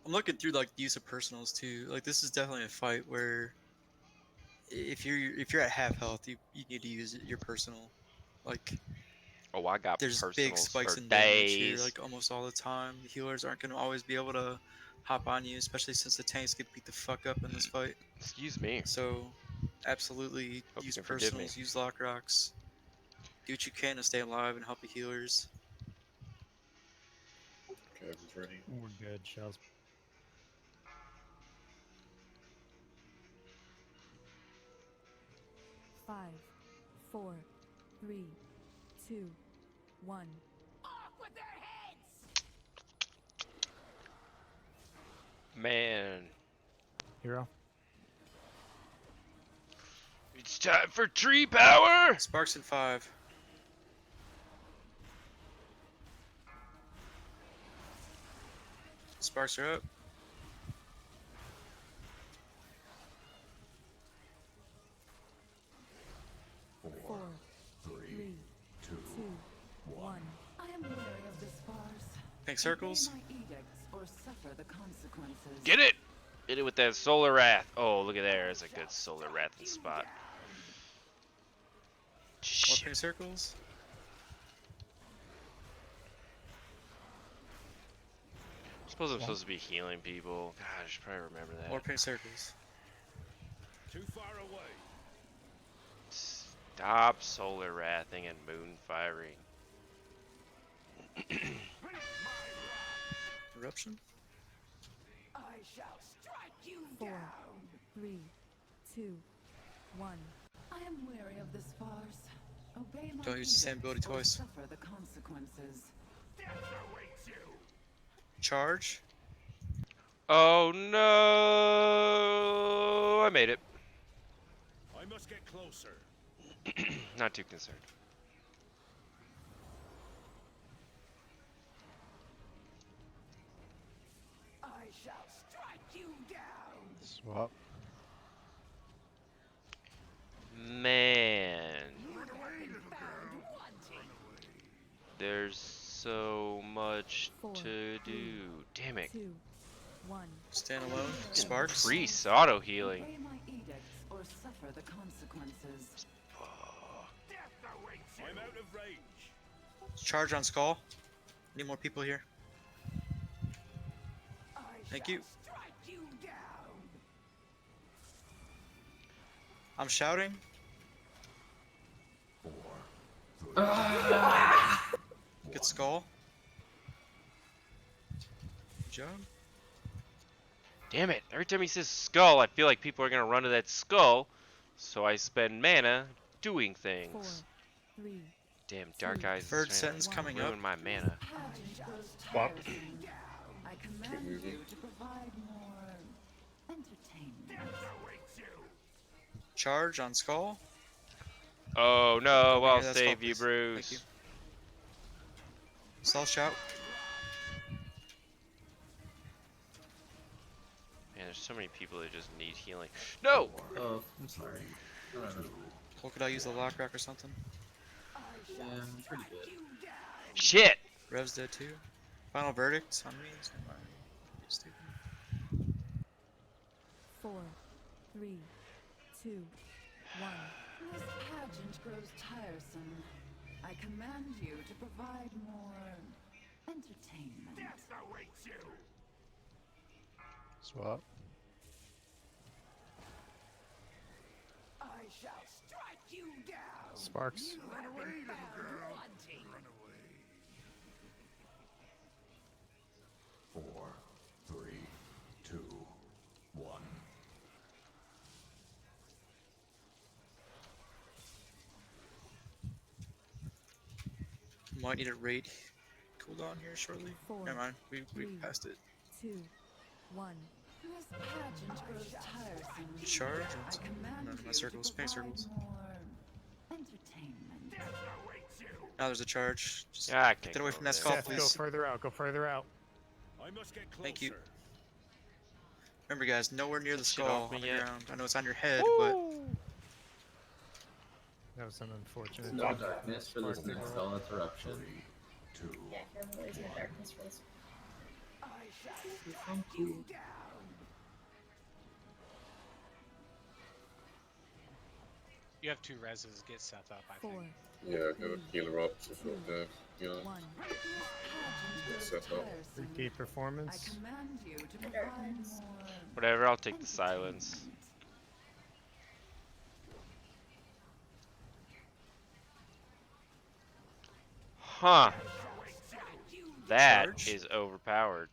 I'm looking through like the use of personals too. Like this is definitely a fight where if you're at half health, you need to use your personal. Like Oh, I got there's big personals spikes for in damage here, days. like almost all the time. The healers aren't gonna always be able to hop on you, especially since the tanks get beat the fuck up in this fight. Excuse me. So absolutely Hope you use can forgive me. personals, use lock rocks, do what you can to stay alive and help the healers. Okay, everyone's ready. We're good, Shells. Five, four, three, two, one. Off with their heads! Man. Hero. It's time for tree power! Sparks in 5. Sparks are up. Four, three, two, one. I am wary of this farce. Pink circles. Obey my edicts or suffer the consequences. Get it! Get it with that solar wrath. Oh, look at there. That's a good solar wrath spot. More pink circles. I suppose I'm supposed to be healing people. God, I should probably remember that. More pink circles. Too far away. Stop solar wrathing and moon firing. Eruption. I shall strike you Four, down. three, two, one. I am wary of this farce. Obey my Don't use the same ability edicts or twice. suffer the consequences. Death awaits you. Charge. Oh no! I made it. I must get closer. Not too concerned. I shall strike you down. Swap. Man. There's so much to do. Damn it. Two, one. Stand alone. Sparks. Priest auto healing. Obey my edicts or suffer the consequences. Death awaits you. I'm out of range. Charge on skull. Need more people here. Thank you. Strike you down. I'm shouting. Good skull. Good job. Damn it! Every time he says skull, I feel like people are gonna run to that skull, so I spend mana doing things. 4, 3, Damn, Dark Eyes Third is trying sentence to coming ruin up. my mana. Swap. I command you to provide more entertainment. Charge on skull. Oh no, Over I'll here, that skull, save you, please. Thank you. Bruce. Self shout. Man, there's so many people that just need healing. No! Oh, I'm sorry. No, no, no. Could I use the lock rack or something? Yeah, I'm pretty good. Shit! Rev's dead too. Final verdict on me. Never mind. Stupid. 4, 3, 2, 1. This pageant grows tiresome. I command you to provide more entertainment. Swap. I shall strike you down. Sparks. Run away, little girl. Run away. 4, 3, 2, 1. Might need a raid cooldown here shortly. 4, Never mind. We 3, passed it. 2, 1. This pageant grows tiresome. Charge. I command No, you my to circles. Pink provide circles. more entertainment. Now there's a charge. Just Ah, I get can't that away go from that there. skull, Seth, go please. further out. Go further out. I must get closer. Thank you. Remember, guys, nowhere near the Shit skull off me on the yet. ground. I know it's on your head, but That was an unfortunate. No darkness for this Spark next roll. spell interruption. 2. Yeah, everybody's in the darkness for this. I shall Thank you. down. You have 2 reses. Get Seth up, I 4, think. Yeah, go healer up if you're dead. Healer. 1. Set up. Repeat performance. I command you to provide more. Whatever, I'll take the silence. Huh. That Charge. is overpowered.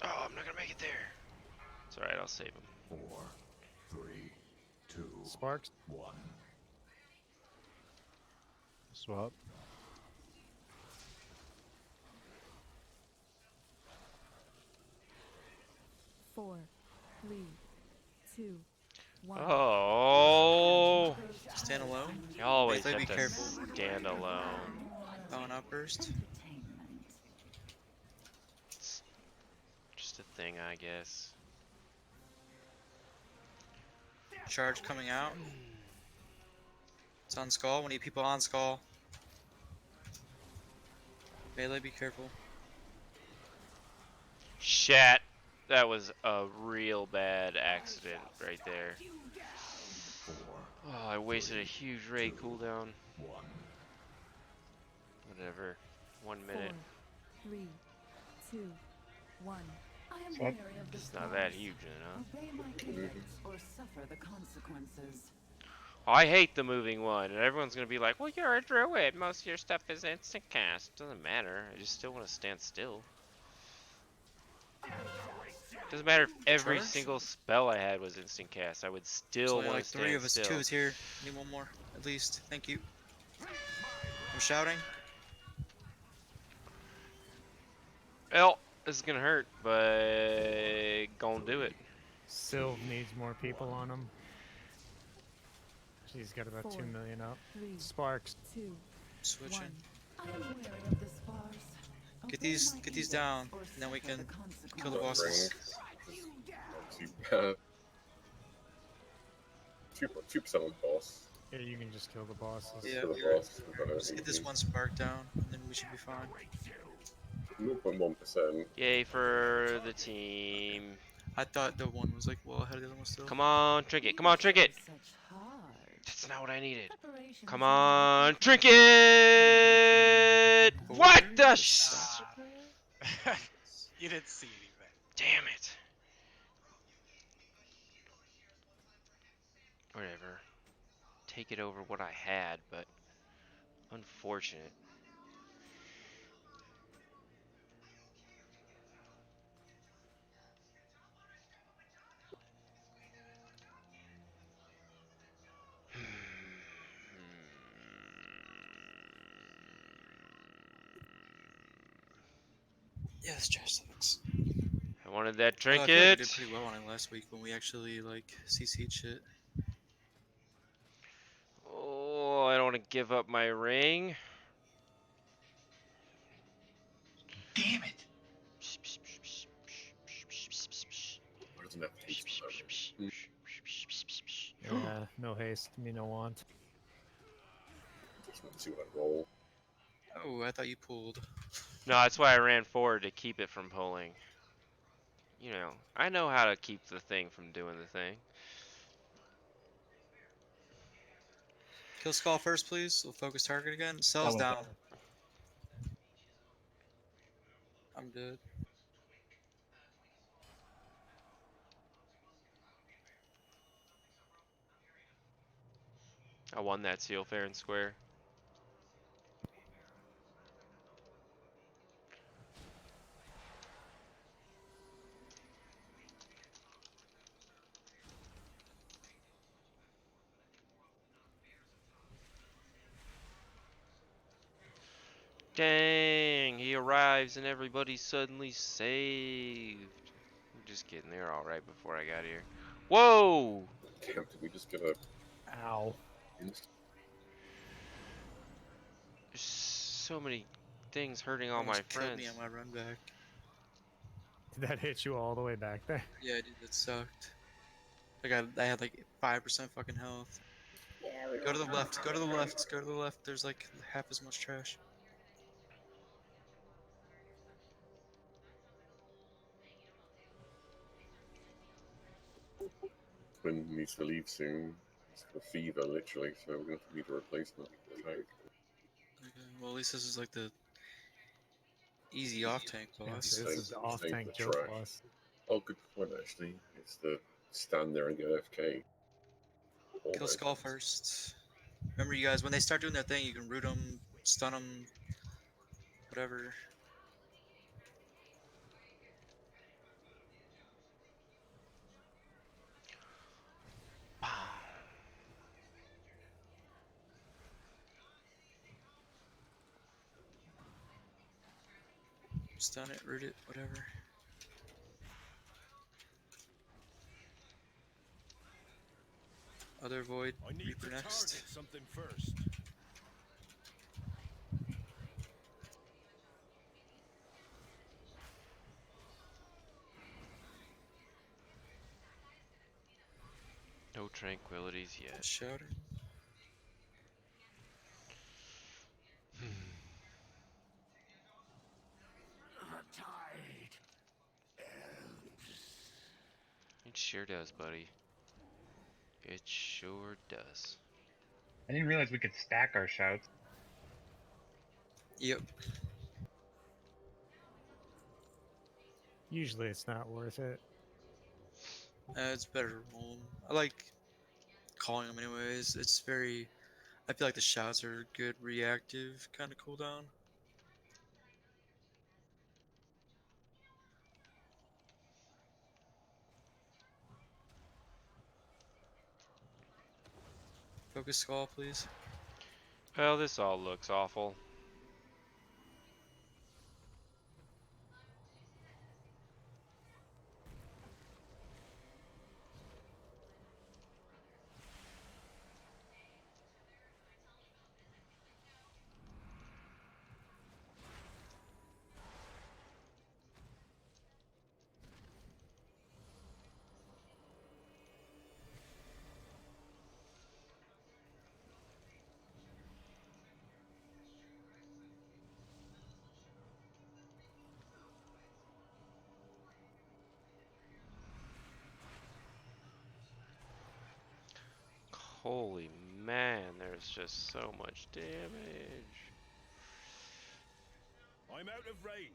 Oh, I'm not gonna make it there. It's alright, I'll save him. 4, 3, 2, Sparks. 1. Swap. Four, 3, 2, 1. Oh. stand alone. You always Melee, have be to careful. stand alone. Bound outburst. It's just a thing, I guess. Charge coming out. It's on skull. We need people on skull. Melee, be careful. Shit. That was a real bad accident right there. Oh, I wasted a huge raid cooldown. Whatever. 1 minute. 4, 3, 2, 1. I am Swap. weary of the It's not that stars. huge, you know. Obey my edicts or suffer the consequences. Oh, I hate the moving one, and everyone's gonna be like, "Well, you're a druid. Most of your stuff is instant cast. Doesn't matter. I just still want to stand still." Doesn't matter if every Charge? single spell I had was instant cast. I would There's still only want like to 3 stand of us. still. 2 is here. Need 1 more, at least. Thank you. I'm shouting. Well, this is gonna hurt, but gonna do it. Sylv needs more people on him. She's got about 2 4, million up. 3, Sparks. 2, Switching. 1. I am weary of the sparse. Get Obey these, my get these edicts down, or and then we suffer can the kill the consequences. bosses. Not too bad. 2% on the boss. Yeah, you can just kill the bosses. Yeah. For the boss. Just get this 1 spark down, and then we should be fine. 0.1%. Yay for the team. I thought the 1 was like well ahead of the other one still. Come on, Trinket. Come on, Trinket. Such hard That's not what I needed. preparations. Come on, Trinket! What the sh... You didn't see anything. Damn it. Whatever. Take it over what I had, but unfortunate. Yeah, this trash sucks. I wanted that Although I feel like we trinket. did pretty well on it last week when we actually like CC'd shit. Oh, I don't want to give up my ring. Damn it! Why doesn't have haste on that ring? Yeah, no haste, me no want. Just want to see what I roll. Oh, I thought you pulled. No, that's why I ran forward to keep it from pulling. You know, I know how to keep the thing from doing the thing. Kill Skull first, please. We'll focus target again. Cell's down. I'm dead. I won that seal fair and square. Dang, he arrives and everybody's suddenly saved. I'm just kidding, they were all right before I got here. Whoa! Damn, did we just get a... Ow. There's so many things hurting all my Almost killed me friends. on my run back. Did that hit you all the way back there? Yeah, dude, that sucked. I had like 5% fucking health. Yeah, we Go to the were left. Go to the left. Go to the left. There's like half as much trash. Twin needs to leave soon. He's got a fever, literally, so we're going to need a replacement. Okay, well at least this is like the easy off tank Yeah, boss. so this is the off Save tank the joke trash. boss. Oh, good point, actually. It's the stand there and get FK. Kill Almost. Skull first. Remember, you guys, when they start doing their thing, you can root them, stun them, whatever. Stun it, root it, whatever. Other void, Reaper next. Something first. No tranquilities yet. Shouting. The tide ebbs. It sure does, buddy. It sure does. I didn't realize we could stack our shouts. Yep. Usually it's not worth it. It's better to roll 'em. I like calling them anyways. It's very... I feel like the shouts are good reactive kind of cooldown. Focus Skull, please. Well, this all looks awful. Holy man, there's just so much damage. I'm out of range.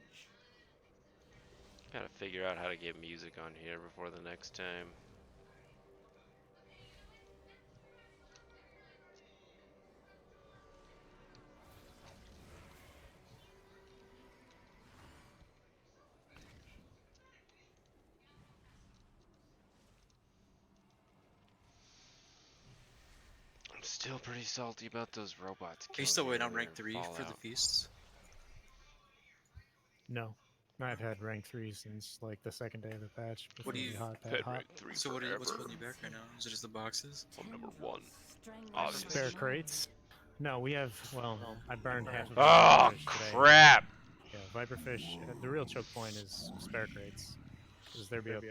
Gotta figure out how to get music on here before the next time. I'm still pretty salty about those robots. Are you still killing me waiting on earlier rank in 3 for the Fallout. feasts? No. I've had rank 3 since like the second day of the patch. What do Before you? we hot Had that hot. rank 3 So what's forever. holding you back right now? Is it just the boxes? I'm number 1. Spare Obviously. crates? No, we have. Well, I burned half of Oh, our Viperfish today. crap! Yeah, Viperfish. The real choke point is spare crates, because they're BOP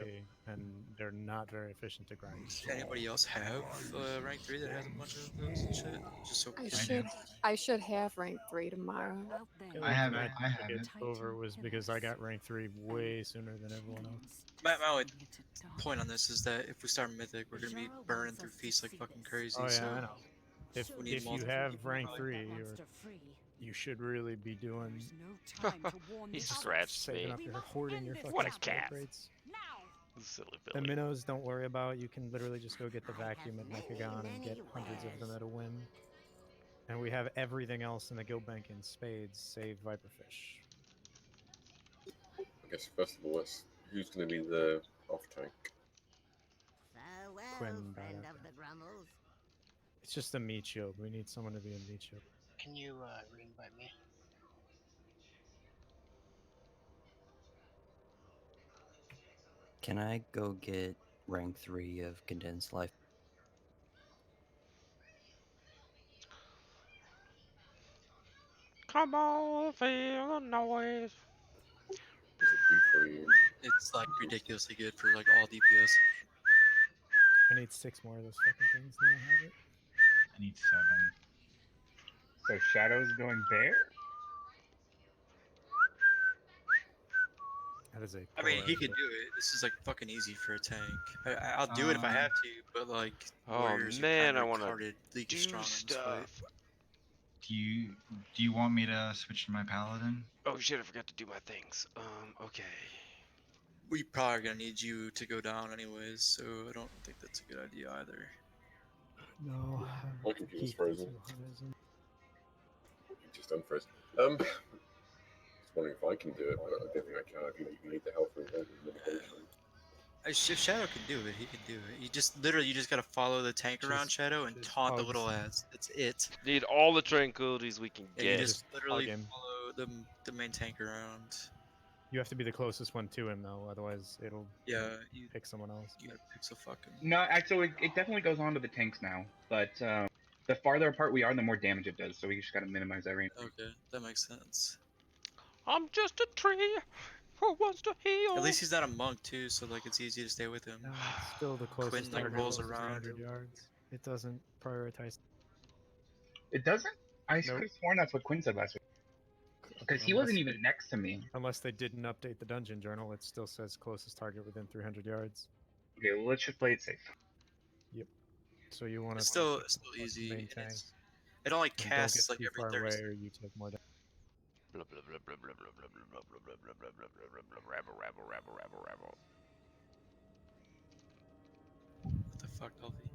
and they're not very efficient to grind. Does anybody else have rank 3 that has a bunch of those and shit? Just so I should have rank 3 tomorrow. The I only have reason it. I have took it. over was because I got rank 3 way sooner than everyone else. my only point on this is that if we start Mythic, we're gonna be burning through feasts like fucking crazy. Oh yeah, so I know. If we need you multiple have people rank playing. 3, you should really be doing. He just scratched saving me. up your hoarding your fucking What a spare cat. crates. Silly The Billy. minnows, don't worry about. You can literally just go get the vacuum at Mechagon and get hundreds of them at a win. And we have everything else in the guild bank in spades, save Viperfish. I guess first of all, who's going to be the off tank? Quinn brought up that. It's just a meat shield. We need someone to be a meat shield. Can you re-invite me? Can I go get rank 3 of condensed life? Come on, feel the noise. Does it do for you? It's like ridiculously good for like all DPS. I need 6 more of those fucking things, then I have it. I need 7. So Shadow's going there? That is a I mean, he poor could do it. This is like fucking easy for a tank. I'll do it if I have to, but like Oh warriors man, are I kind want of to retarded. League is strong in this fight. stuff. Do you want me to switch to my paladin? Oh shit, I forgot to do my things. Okay. We probably gonna need you to go down anyways, so I don't think that's a good idea either. No. My computer's Keep frozen. the 200s. You just unfroze. Just wondering if I can do it, but I don't think I can. I think you need the help with medication. If Shadow can do it, he can do it. You just gotta follow the tank around Shadow and taunt the hugs. little ass. That's it. Need all the tranquilities we can Yeah, get. you just literally hug him. follow the main tank around. You have to be the closest one to him, though, otherwise it'll you pick someone else. You gotta pick some fucking. No, actually, it definitely goes on to the tanks now. But the farther apart we are, the more damage it does. So we just gotta minimize that range. Okay, that makes sense. I'm just a tree who wants to heal. At least he's not a monk too, so like it's easy to stay with him. No, it's still the Quinn closest like target rolls is around. 300 yards. It doesn't prioritize. It doesn't? I Nope. could have sworn that's what Quinn said last week. Because he wasn't even next to me. Unless they didn't update the dungeon journal, it still says closest target within 300 yards. Okay, well, let's just play it safe. Yep. So you want to It's still easy. main And tank. it only And don't casts get like too every far away 30 or you take more damage. Rabble. What the fuck, Dolphy?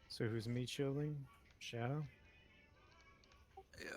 So who's meat shielding? Shadow? Yeah.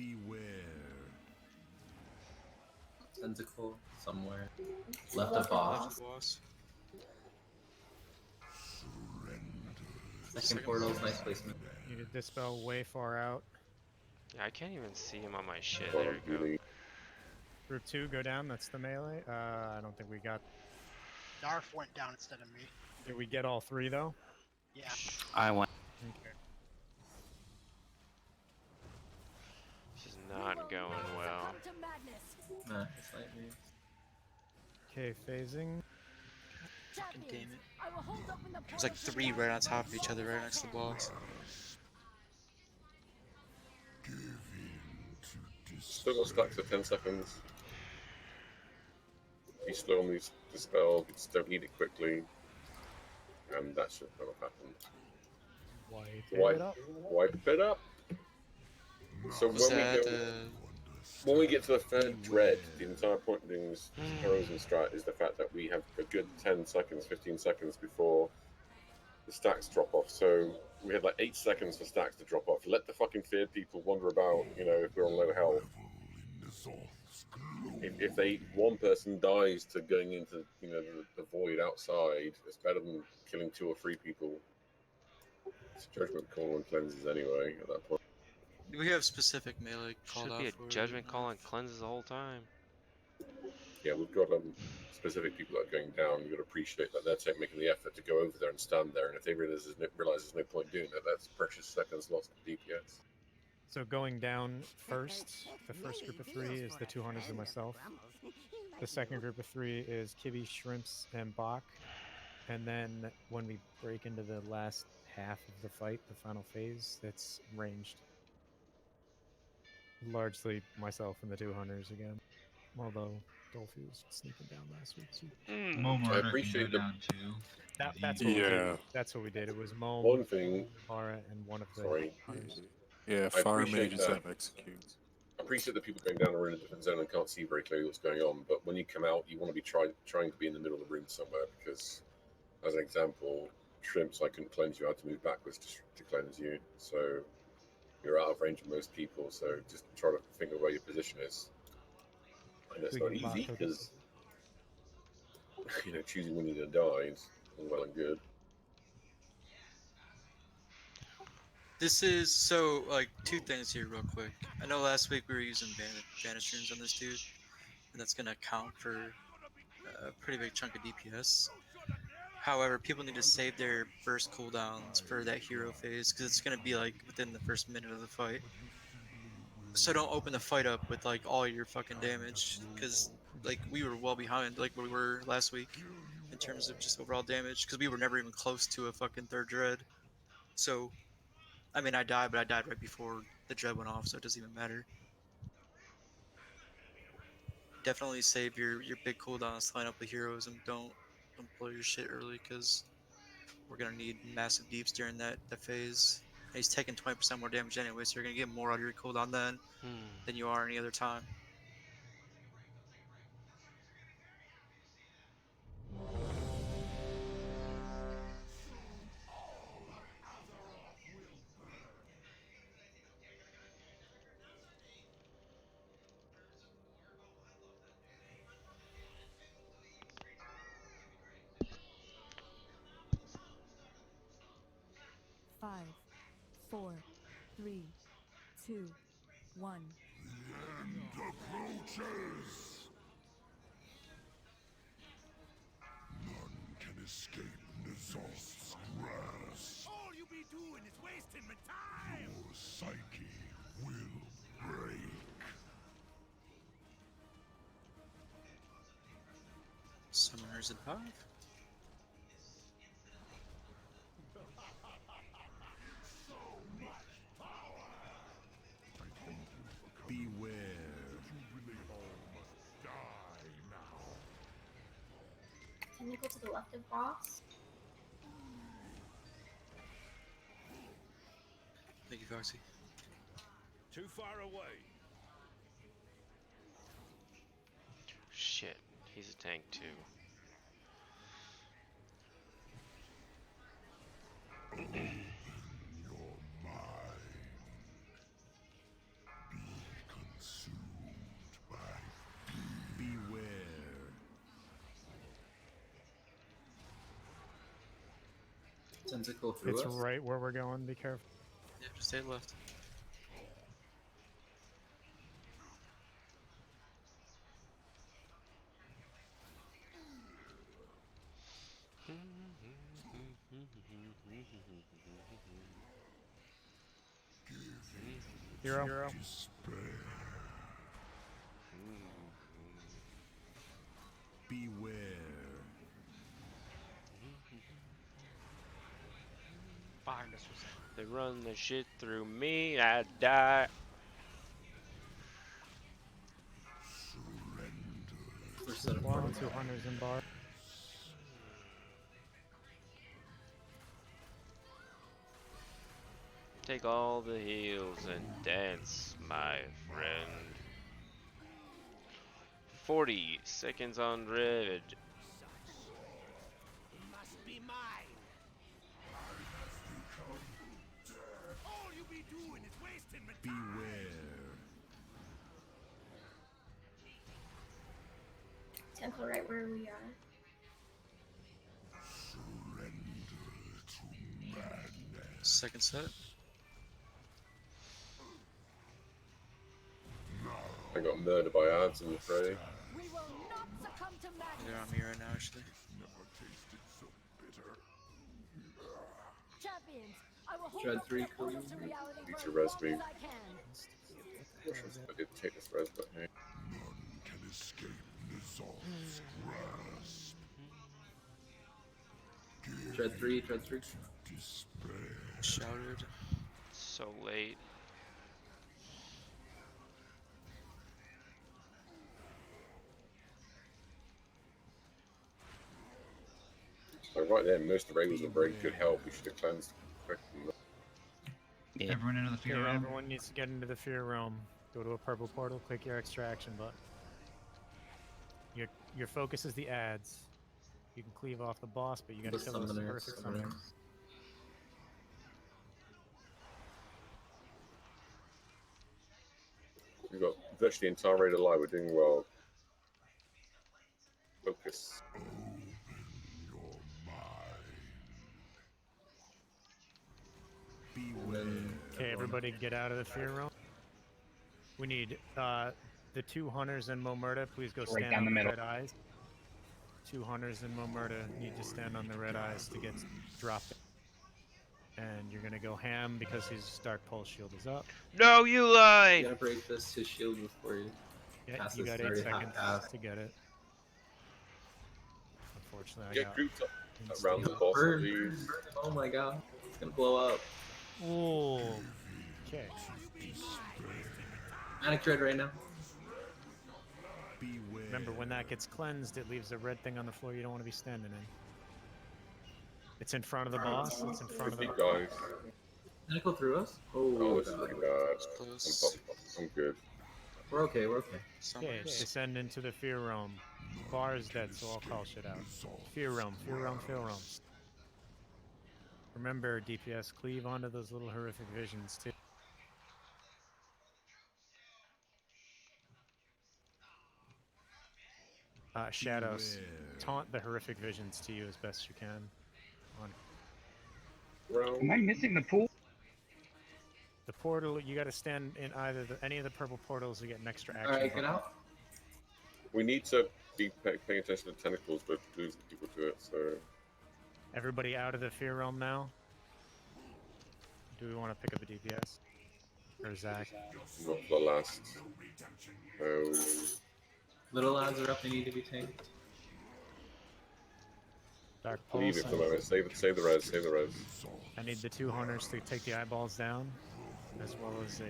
Beware. Tentacle somewhere. To Left the of boss. boss. Second portal's nice placement. You need to dispel way far out. Yeah, I can't even see him on my shit. There you go. Group 2, go down. That's the melee. I don't think we got. Narf went down instead of me. Did we get all 3 though? Yeah. I went. Okay. This is not going well. Nah, it's like me. Okay, phasing. Fucking damn it. There's like 3 right on top of each other, right next to the boss. Still got stacks for 10 seconds. Be slow on these dispel, just don't eat it quickly. And that should not have happened. Wipe it up. So when we get to the third dread, the entire point of doing this heroism strat is the fact that we have a good 10 seconds, 15 seconds before the stacks drop off. So we have like 8 seconds for stacks to drop off. Let the fucking feared people wander about, you know, if we're on low health. If one person dies to going into, you know, the void outside, it's better than killing 2 or 3 people. It's a judgment call on cleanses anyway at that point. We have specific melee called Should out be a for judgment call on cleanses the whole time. Yeah, we've got specific people that are going down. You've got to appreciate that they're making the effort to go over there and stand there. And if they realize there's no point doing that, that's precious seconds lost to DPS. So going down first, the first group of 3 is the 200s and myself. The second group of 3 is Kibby, Shrimps, and Bach. And then when we break into the last half of the fight, the final phase, it's ranged. Largely myself and the 200s again. Although Dolphy was sneaking down last week too. Momar I appreciate down too. That's what we did. That's what we did. It was Mom, One thing, Mara, and one of the hunters. Yeah, I fire appreciate mages that. have execute. I appreciate that people going down are in a different zone and can't see very clearly what's going on, but when you come out, you want to be trying to be in the middle of the room somewhere, because, as an example, Shrimps, I couldn't cleanse you, I had to move backwards to cleanse you, so you're out of range of most people, so just try to think of where your position is. And it's not easy, because, you know, choosing when you're going to die is all well and good. This is so, like, 2 things here real quick. I know last week we were using Vanish Runes on this dude, and that's gonna account for a pretty big chunk of DPS. However, people need to save their burst cooldowns for that hero phase, because it's gonna be like within the first minute of the fight. So don't open the fight up with like all your fucking damage, because like we were well behind like where we were last week in terms of just overall damage, because we were never even close to a fucking 3rd dread. So I mean, I died, but I died right before the dread went off, so it doesn't even matter. Definitely save your big cooldowns to line up with heroes, and don't blow your shit early, because we're gonna need massive deeps during that phase. And he's taking 20% more damage anyway, so you're gonna get more out of your cooldown then than you are any other time. Five, 4, 3, 2, 1. End approaches. None can escape Nizost's grasp. All you be doing is wasting my time. Your psyche will break. Summoners in 5. Beware. You really all must die now. Can you go to the left of boss? Thank you, Foxy. Too far away. Shit, he's a tank too. Open your mind. Tentacle through It's us? right where we're going. Be careful. Yeah, just stay left. Hero. Beware. Behind us was They run the shit through me, I die. One, 2 hunters in bar. Take all the heals and dance, my friend. 40 seconds on red. Must be mine. All you be doing is wasting my time. Beware. Temple right where we are. Second set. I got murdered by ads, I'm afraid. We will not succumb to madness. They're on me right now, actually. Champions, I will hold Dread up 3 the portals clean. to reality Need for to as res long me. as I can. I did take this res, but hey. None can escape Nizal's grasp. Dread 3, Dread 3. Shouted. So late. So right there, most of Ray was a very good help. We should have cleansed quickly. Everyone into the fear Okay, realm. everyone needs to get into the fear realm. Go to a purple portal, click your extraction button. Your focus is the ads. You can cleave off the boss, but you gotta The kill those summoners, horrific summoners. We've got virtually the entire raid alive. We're doing well. Focus. Okay, everybody get out of the fear realm. We need the 2 hunters and Momerta. Please go Right stand down on the the middle. red eyes. 2 hunters and Momerta need to stand on the red eyes to get dropped. And you're gonna go ham because his Dark Pulse shield is up. No, you lie! You gotta break this his shield before you Yeah, pass you this. got It's 8 already half seconds passed. to get it. Unfortunately, I Get got grouped up around the installed. boss, Burn, please. burn, oh my god, it's gonna blow up. Ooh. Okay. Manic Dread right now. Remember, when that gets cleansed, it leaves a red thing on the floor you don't want to be standing in. It's in front of the boss. It's in front of the. Guys. Tentacle through us? Oh, Oh, this is god. pretty bad. I'm good. We're okay, we're okay. Okay, descend into the fear realm. Bar is dead, so I'll call shit out. Fear realm, fear realm, fear realm. Remember, DPS, cleave onto those little horrific visions too. Shadows, taunt the horrific visions to you as best you can. Am I missing the pool? The portal, you got to stand in either any of the purple portals to get an extra action. Alright, get out. We need to be paying attention to tentacles, but losing people to it, so... Everybody out of the fear realm now? Do we want to pick up a DPS? Or Zach? Not for the last... Oh... Little lads are up, they need to be tanked. Dark Leave Pulse. it for the moment. Save the res, save the res. I need the 2 hunters to take the eyeballs down, as well as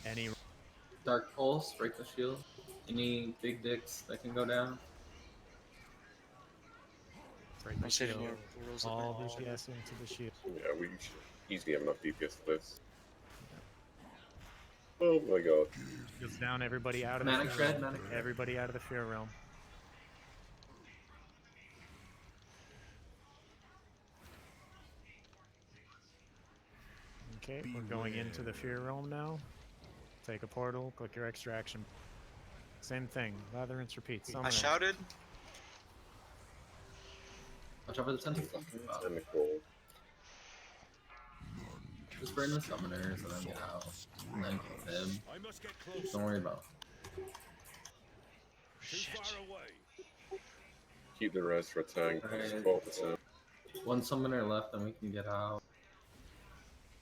any... Dark Pulse, break the shield. Any big dicks that can go down. Break the shield. All DPS into the shield. Yeah, we should easily have enough DPS for this. Oh my god. Goes down, everybody out of Manic the fear Tread, realm. Manic Tread. Everybody out of the fear realm. Okay, we're going into the fear realm now. Take a portal, click your extraction. Same thing, lather, rinse, repeat. I shouted. Watch out for the tentacles. Tentacle. Just burn the summoners and then get out. And then kill him. Don't worry about Keep the res for a tank. Alright. 12%. One summoner left, then we can get out.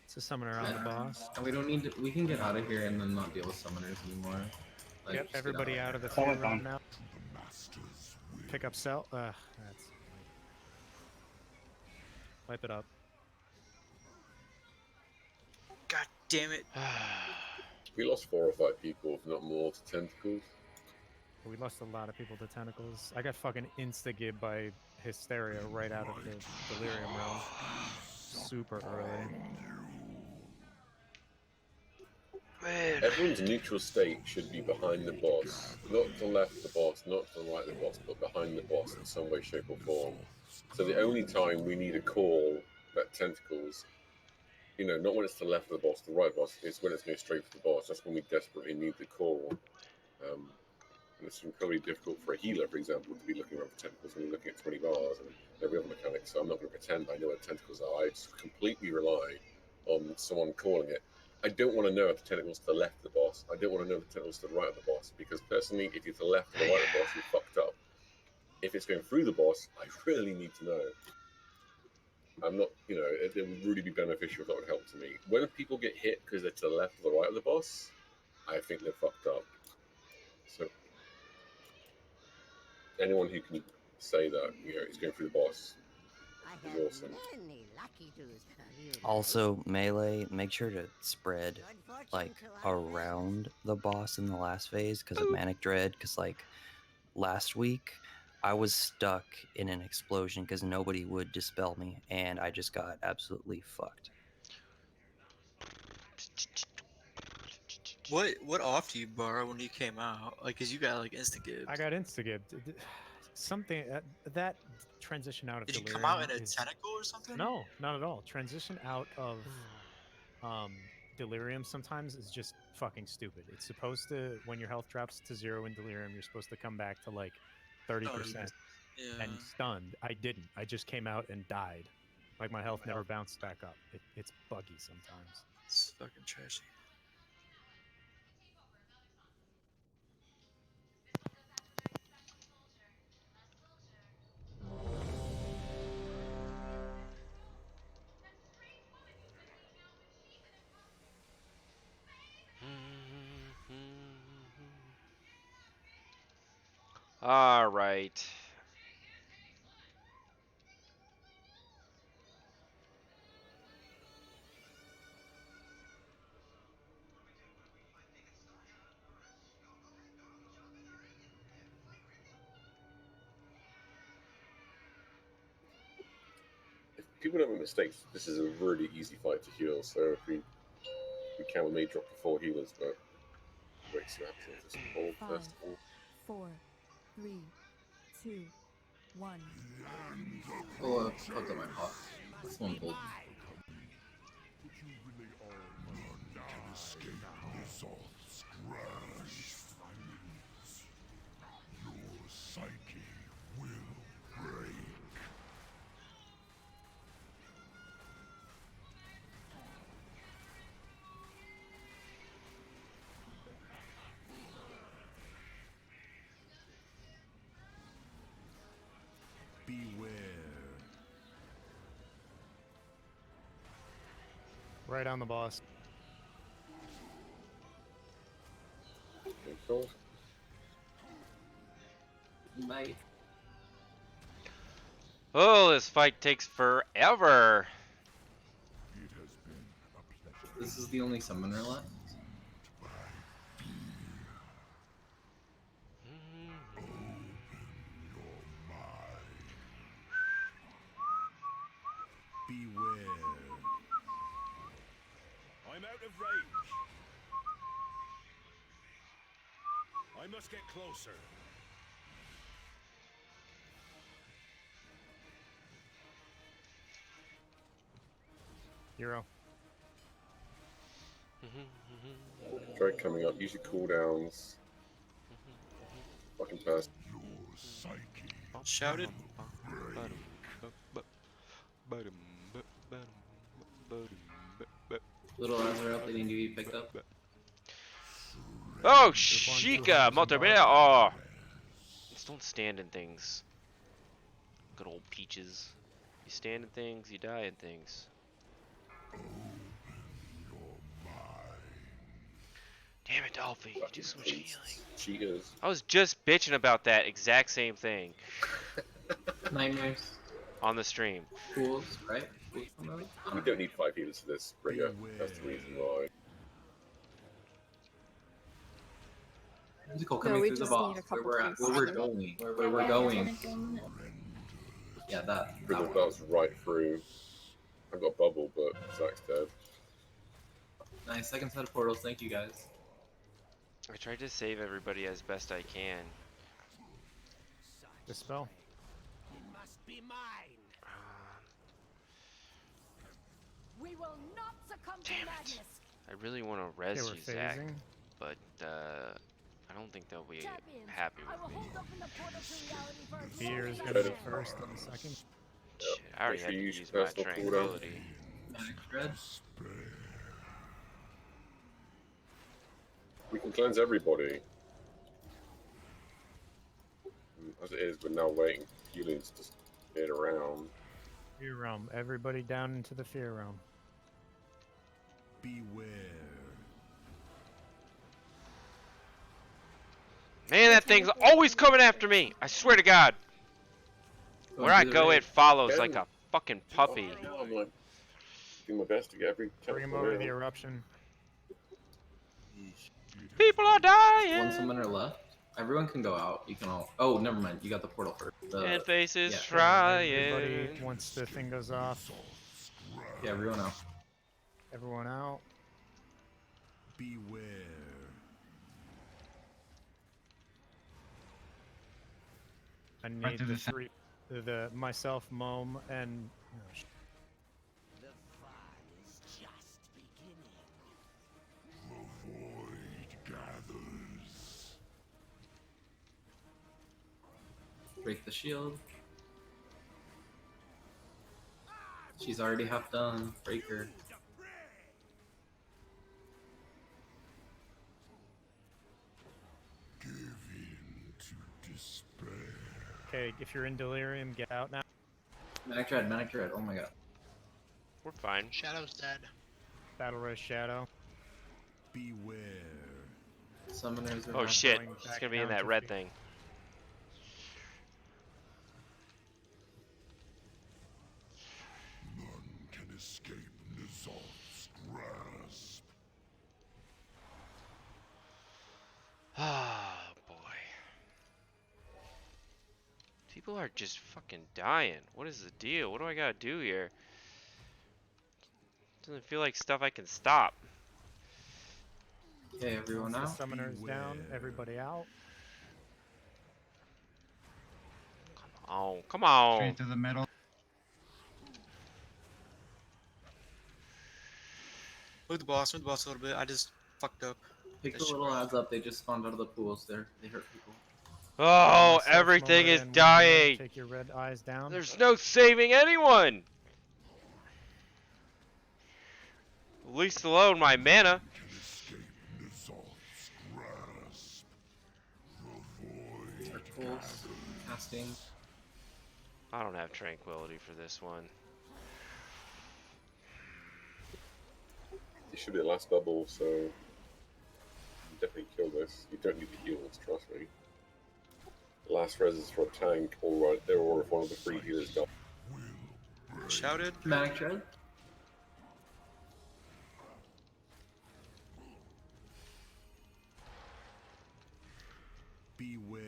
It's a summoner on the boss. And we don't need to, we can get out of here and then not deal with summoners anymore. Like, Yep, just get everybody out of the Call fear it realm on. now. Pick up cell. That's. Wipe it up. God damn it. We lost 4 or 5 people, if not more, to tentacles. We lost a lot of people to tentacles. I got fucking insta-gib by Hysteria right out of the Delirium realm. Super early. Man. Everyone's neutral state should be behind the boss. Not to the left of the boss, not to the right of the boss, but behind the boss in some way, shape or form. So the only time we need a call at tentacles, you know, not when it's to the left of the boss, the right of the boss, it's when it's going straight for the boss. That's when we desperately need the call. And it's incredibly difficult for a healer, for example, to be looking around for tentacles when you're looking at 20 bars and every other mechanic, so I'm not going to pretend I know where the tentacles are. I just completely rely on someone calling it. I don't want to know if the tentacles to the left of the boss. I don't want to know if the tentacles to the right of the boss, because personally, if you're to the left or the right of the boss, you're fucked up. If it's going through the boss, I really need to know. I'm not, you know, it would really be beneficial if that would help to me. When people get hit because they're to the left or the right of the boss, I think they're fucked up. So anyone who can say that, you know, it's going through the boss is awesome. Also, melee, make sure to spread like around the boss in the last phase because of Manic Dread. Because like last week, I was stuck in an explosion because nobody would dispel me, and I just got absolutely fucked. What off do you borrow when you came out? Like, cause you got like insta-gib. I got insta-gib. Something that transition out of Did you Delirium come out in a is- tentacle or something? No, not at all. Transition out of Delirium sometimes is just fucking stupid. It's supposed to, when your health drops to 0 in Delirium, you're supposed to come back to like 30% and stunned. I didn't. I just came out and died. Like my health never bounced back up. It's buggy sometimes. It's fucking trashy. All right. If people don't make mistakes, this is a really easy fight to heal. So if we can, we may drop the 4 healers, but wait to see what happens with this hold first of all. 4, 3, 2, 1. Oh, fuck up my pot. This one pulled. Can escape Resolve's grasp. Your psyche will break. Beware. Right on the boss. Cool. Bye. Oh, this fight takes forever. This is the only summoner left. Beware. I'm out of range. I must get closer. Hero. Drake coming up. Use your cooldowns. Fucking pass. Shouted. Little ones are up, they need to be picked up. Oh, Sheikah, multiplayer. Oh, just don't stand in things. Good old Peaches. You stand in things, you die in things. Damn it, Dolphy, you do so much healing. Cheetahs. I was just bitching about that exact same thing. Nightmares. On the stream. Pools, right? Pools We don't need 5 healers for this, Rigger. That's the reason why. Musical coming we through the just boss. need a couple Where we're going. Where we're going. Yeah, that. That was right through. I got bubble, but Zach's dead. Nice, second set of portals. Thank you guys. I tried to save everybody as best I can. Dispel. Be mine. We will not succumb to madness. I really want to res Okay, you, we're Zach, phasing. but I don't think they'll be happy with me. Fear is gonna be first and second. Shit, I already had to use my tranquility. We can cleanse everybody. As it is, we're now waiting for healings to get around. Fear realm. Everybody down into the fear realm. Beware. Man, that thing's always coming after me. I swear to God. Where I go, it follows like a fucking puppy. I'm like doing my best to get every. Bring him over to the eruption. People are dying. One summoner left. Everyone can go out. You can all. Oh, never mind. You got the portal first. Dead faces yeah. trying. Everybody, once the thing goes off. Yeah, everyone out. Everyone out. Beware. I need the three, myself, Mom, and. The fun is just beginning. The void gathers. Break the shield. She's already half done. Break her. Give in to despair. Okay, if you're in delirium, get out now. Manic Dread, Manic Dread. Oh my god. We're fine. Shadow's dead. Battle Res Shadow. Beware. Summoners are Oh not shit, going it's back gonna be in down that to red fear. thing. None can escape Nizal's grasp. Ah, boy. People are just fucking dying. What is the deal? What do I gotta do here? Doesn't feel like stuff I can stop. Okay, everyone Once out. the summoner's down, everybody out. Oh, come on. Straight to the middle. Move the boss a little bit. I just fucked up. Pick the little ads up. They just spawned out of the pools there. They hurt people. Oh, Myself, everything Mona, is and dying. Take your red eyes down. There's no saving anyone. Least alone my mana. Pools. Casting. I don't have tranquility for this one. You should be the last bubble, so you definitely kill this. You don't need the heals, trust me. The last res is for a tank, or they're all if one of the 3 healers die. Shouted. Manic Dread. Beware.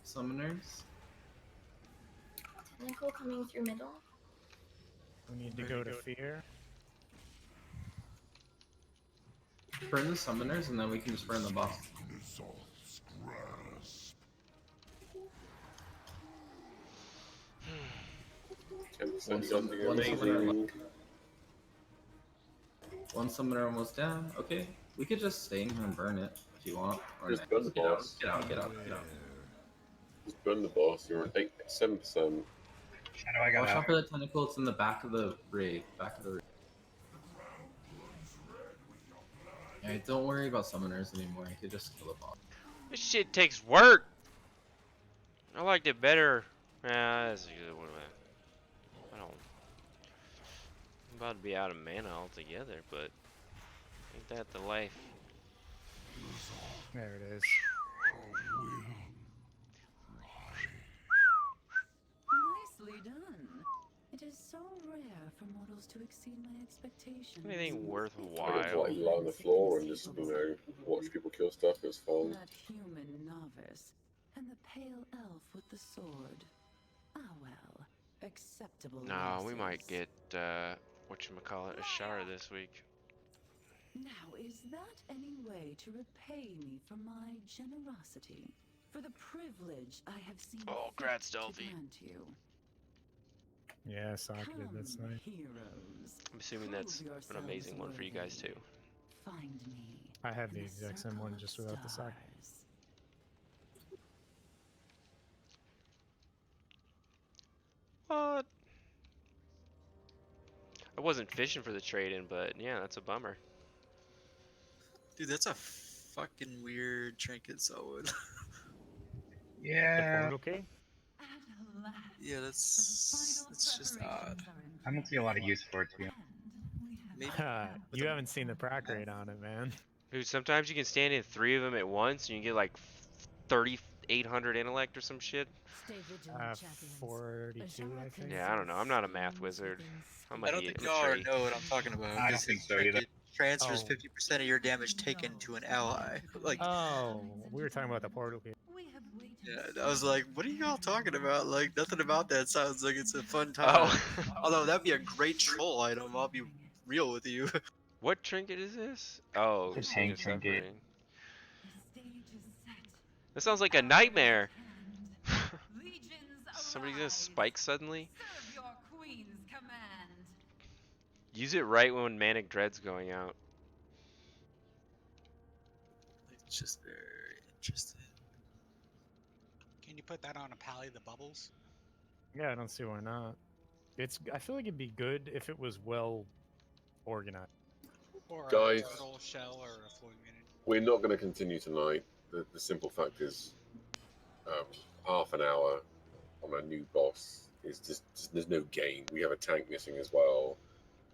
Summoners. Tentacle coming through middle. We need to go to fear. Burn the summoners and then we can just burn the boss. Nizal's grasp. 10% something One summoner amazing. left. One summoner almost down. Okay, we could just stay in here and burn it if you want. Or Just not. burn the Get out, boss. get out, get out, get out. Just burn the boss, you're at 7%. Shadow, I got Watch out. out for the tentacle. It's in the back of the rig. Back of the rig. Alright, don't worry about summoners anymore. You could just kill the boss. This shit takes work. I liked it better. Nah, that's a good one. I don't. I'm about to be out of mana altogether, but ain't that the life? There it is. Nicely done. It is so rare for mortals to exceed my expectations. Anything I just worthwhile? like lie on the floor and just watch people kill stuff. It's fun. That human novice and the pale elf with the sword. Ah well, acceptable. No, we might losses. get whatchamacallit, Ashara this week. Now, is that any way to repay me for my generosity? For the privilege I have seen fit to grant you? Yeah, socketed. That's nice. Heroes. I'm assuming that's an amazing one for you guys too. Find me. I have the exact same one, just without the socket. What? I wasn't fishing for the trade-in, but yeah, that's a bummer. Dude, that's a fucking weird trinket, Selwood. Yeah. Okay. Yeah, that's just odd. I don't see a lot of use for it, to be honest. Maybe You haven't seen the proc rate on it, man. Dude, sometimes you can stand in 3 of them at once, and you get like 3,800 intellect or some shit. 42, I think. Yeah, I don't know. I'm not a math wizard. I don't think y'all know what I'm talking about. I don't think so either. It transfers 50% of your damage taken to an ally. Like, Oh, we were talking about the portal here. yeah, I was like, what are y'all talking about? Like, nothing about that sounds like it's a fun time. Oh. Although that'd be a great troll item. I'll be real with you. What trinket is this? Oh, It's a Scene tank of trinket. Suffering. That sounds like a nightmare. Somebody's gonna spike suddenly. Use it right when Manic Dread's going out. It's just very interesting. Can you put that on a Pally the Bubbles? Yeah, I don't see why not. I feel like it'd be good if it was well organized. Or Guys. a turtle shell or a fulminated? We're not going to continue tonight. The simple fact is, half an hour on a new boss is just there's no gain. We have a tank missing as well,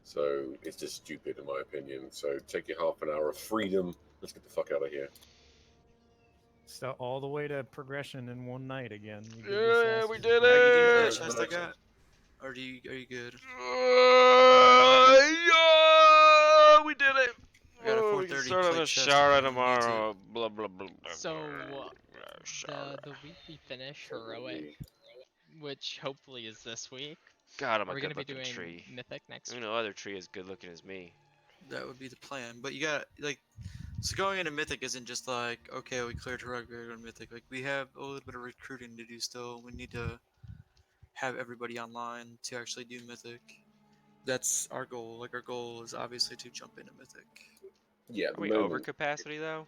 so it's just stupid in my opinion. So take your half an hour of freedom. Let's get the fuck out of here. So all the way to progression in one night again. Yeah, we did Are you doing it! that chest I got? Or are you good? Yeah, we did it! I got a Oh, we can 430 start on plate a chest shower if anyone needs tomorrow. Blah, blah, blah, blah. So, the week we finish Heroic, which hopefully is this week, God, I'm are a we going to be good-looking doing tree. Mythic next week? No other tree as good-looking as me. That would be the plan. But you got like, so going into Mythic isn't just like, okay, we cleared Heroic, we're going to Mythic. Like we have a little bit of recruiting to do still. We need to have everybody online to actually do Mythic. That's our goal. Like our goal is obviously to jump into Mythic. Yeah. Are we over capacity though?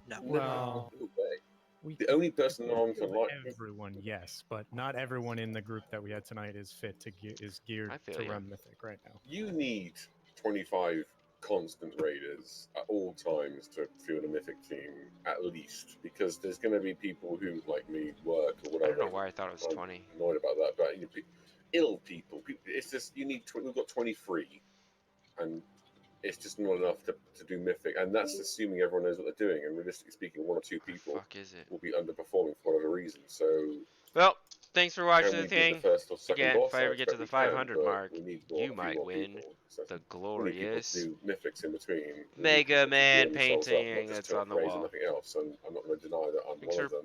No. Well, No way. The only person on for like everyone, yes, but not everyone in the group that we had tonight is fit to is geared I feel to ya. run Mythic right now. You need 25 constant raiders at all times to field a Mythic team, at least, because there's going to be people who, like me, work or I whatever. don't know why I thought it was 20. I'm annoyed about that, but you know, ill people. It's just you need. We've got 23, and it's just not enough to do Mythic, and that's assuming everyone knows what they're doing. And realistically speaking, one or two people Fuck is it? will be underperforming for whatever reason. So Well, thanks for watching can the we do thing. the first or second Again, boss? if I ever get to the expect we can, 500 but mark, we need you a few might more win people. the So we need people glorious to do Mythics in between. We need Mega people to Man gear themselves up, not painting just that's turn on up the raids and wall. nothing else. And I'm not going to deny that I'm Thanks one for of them.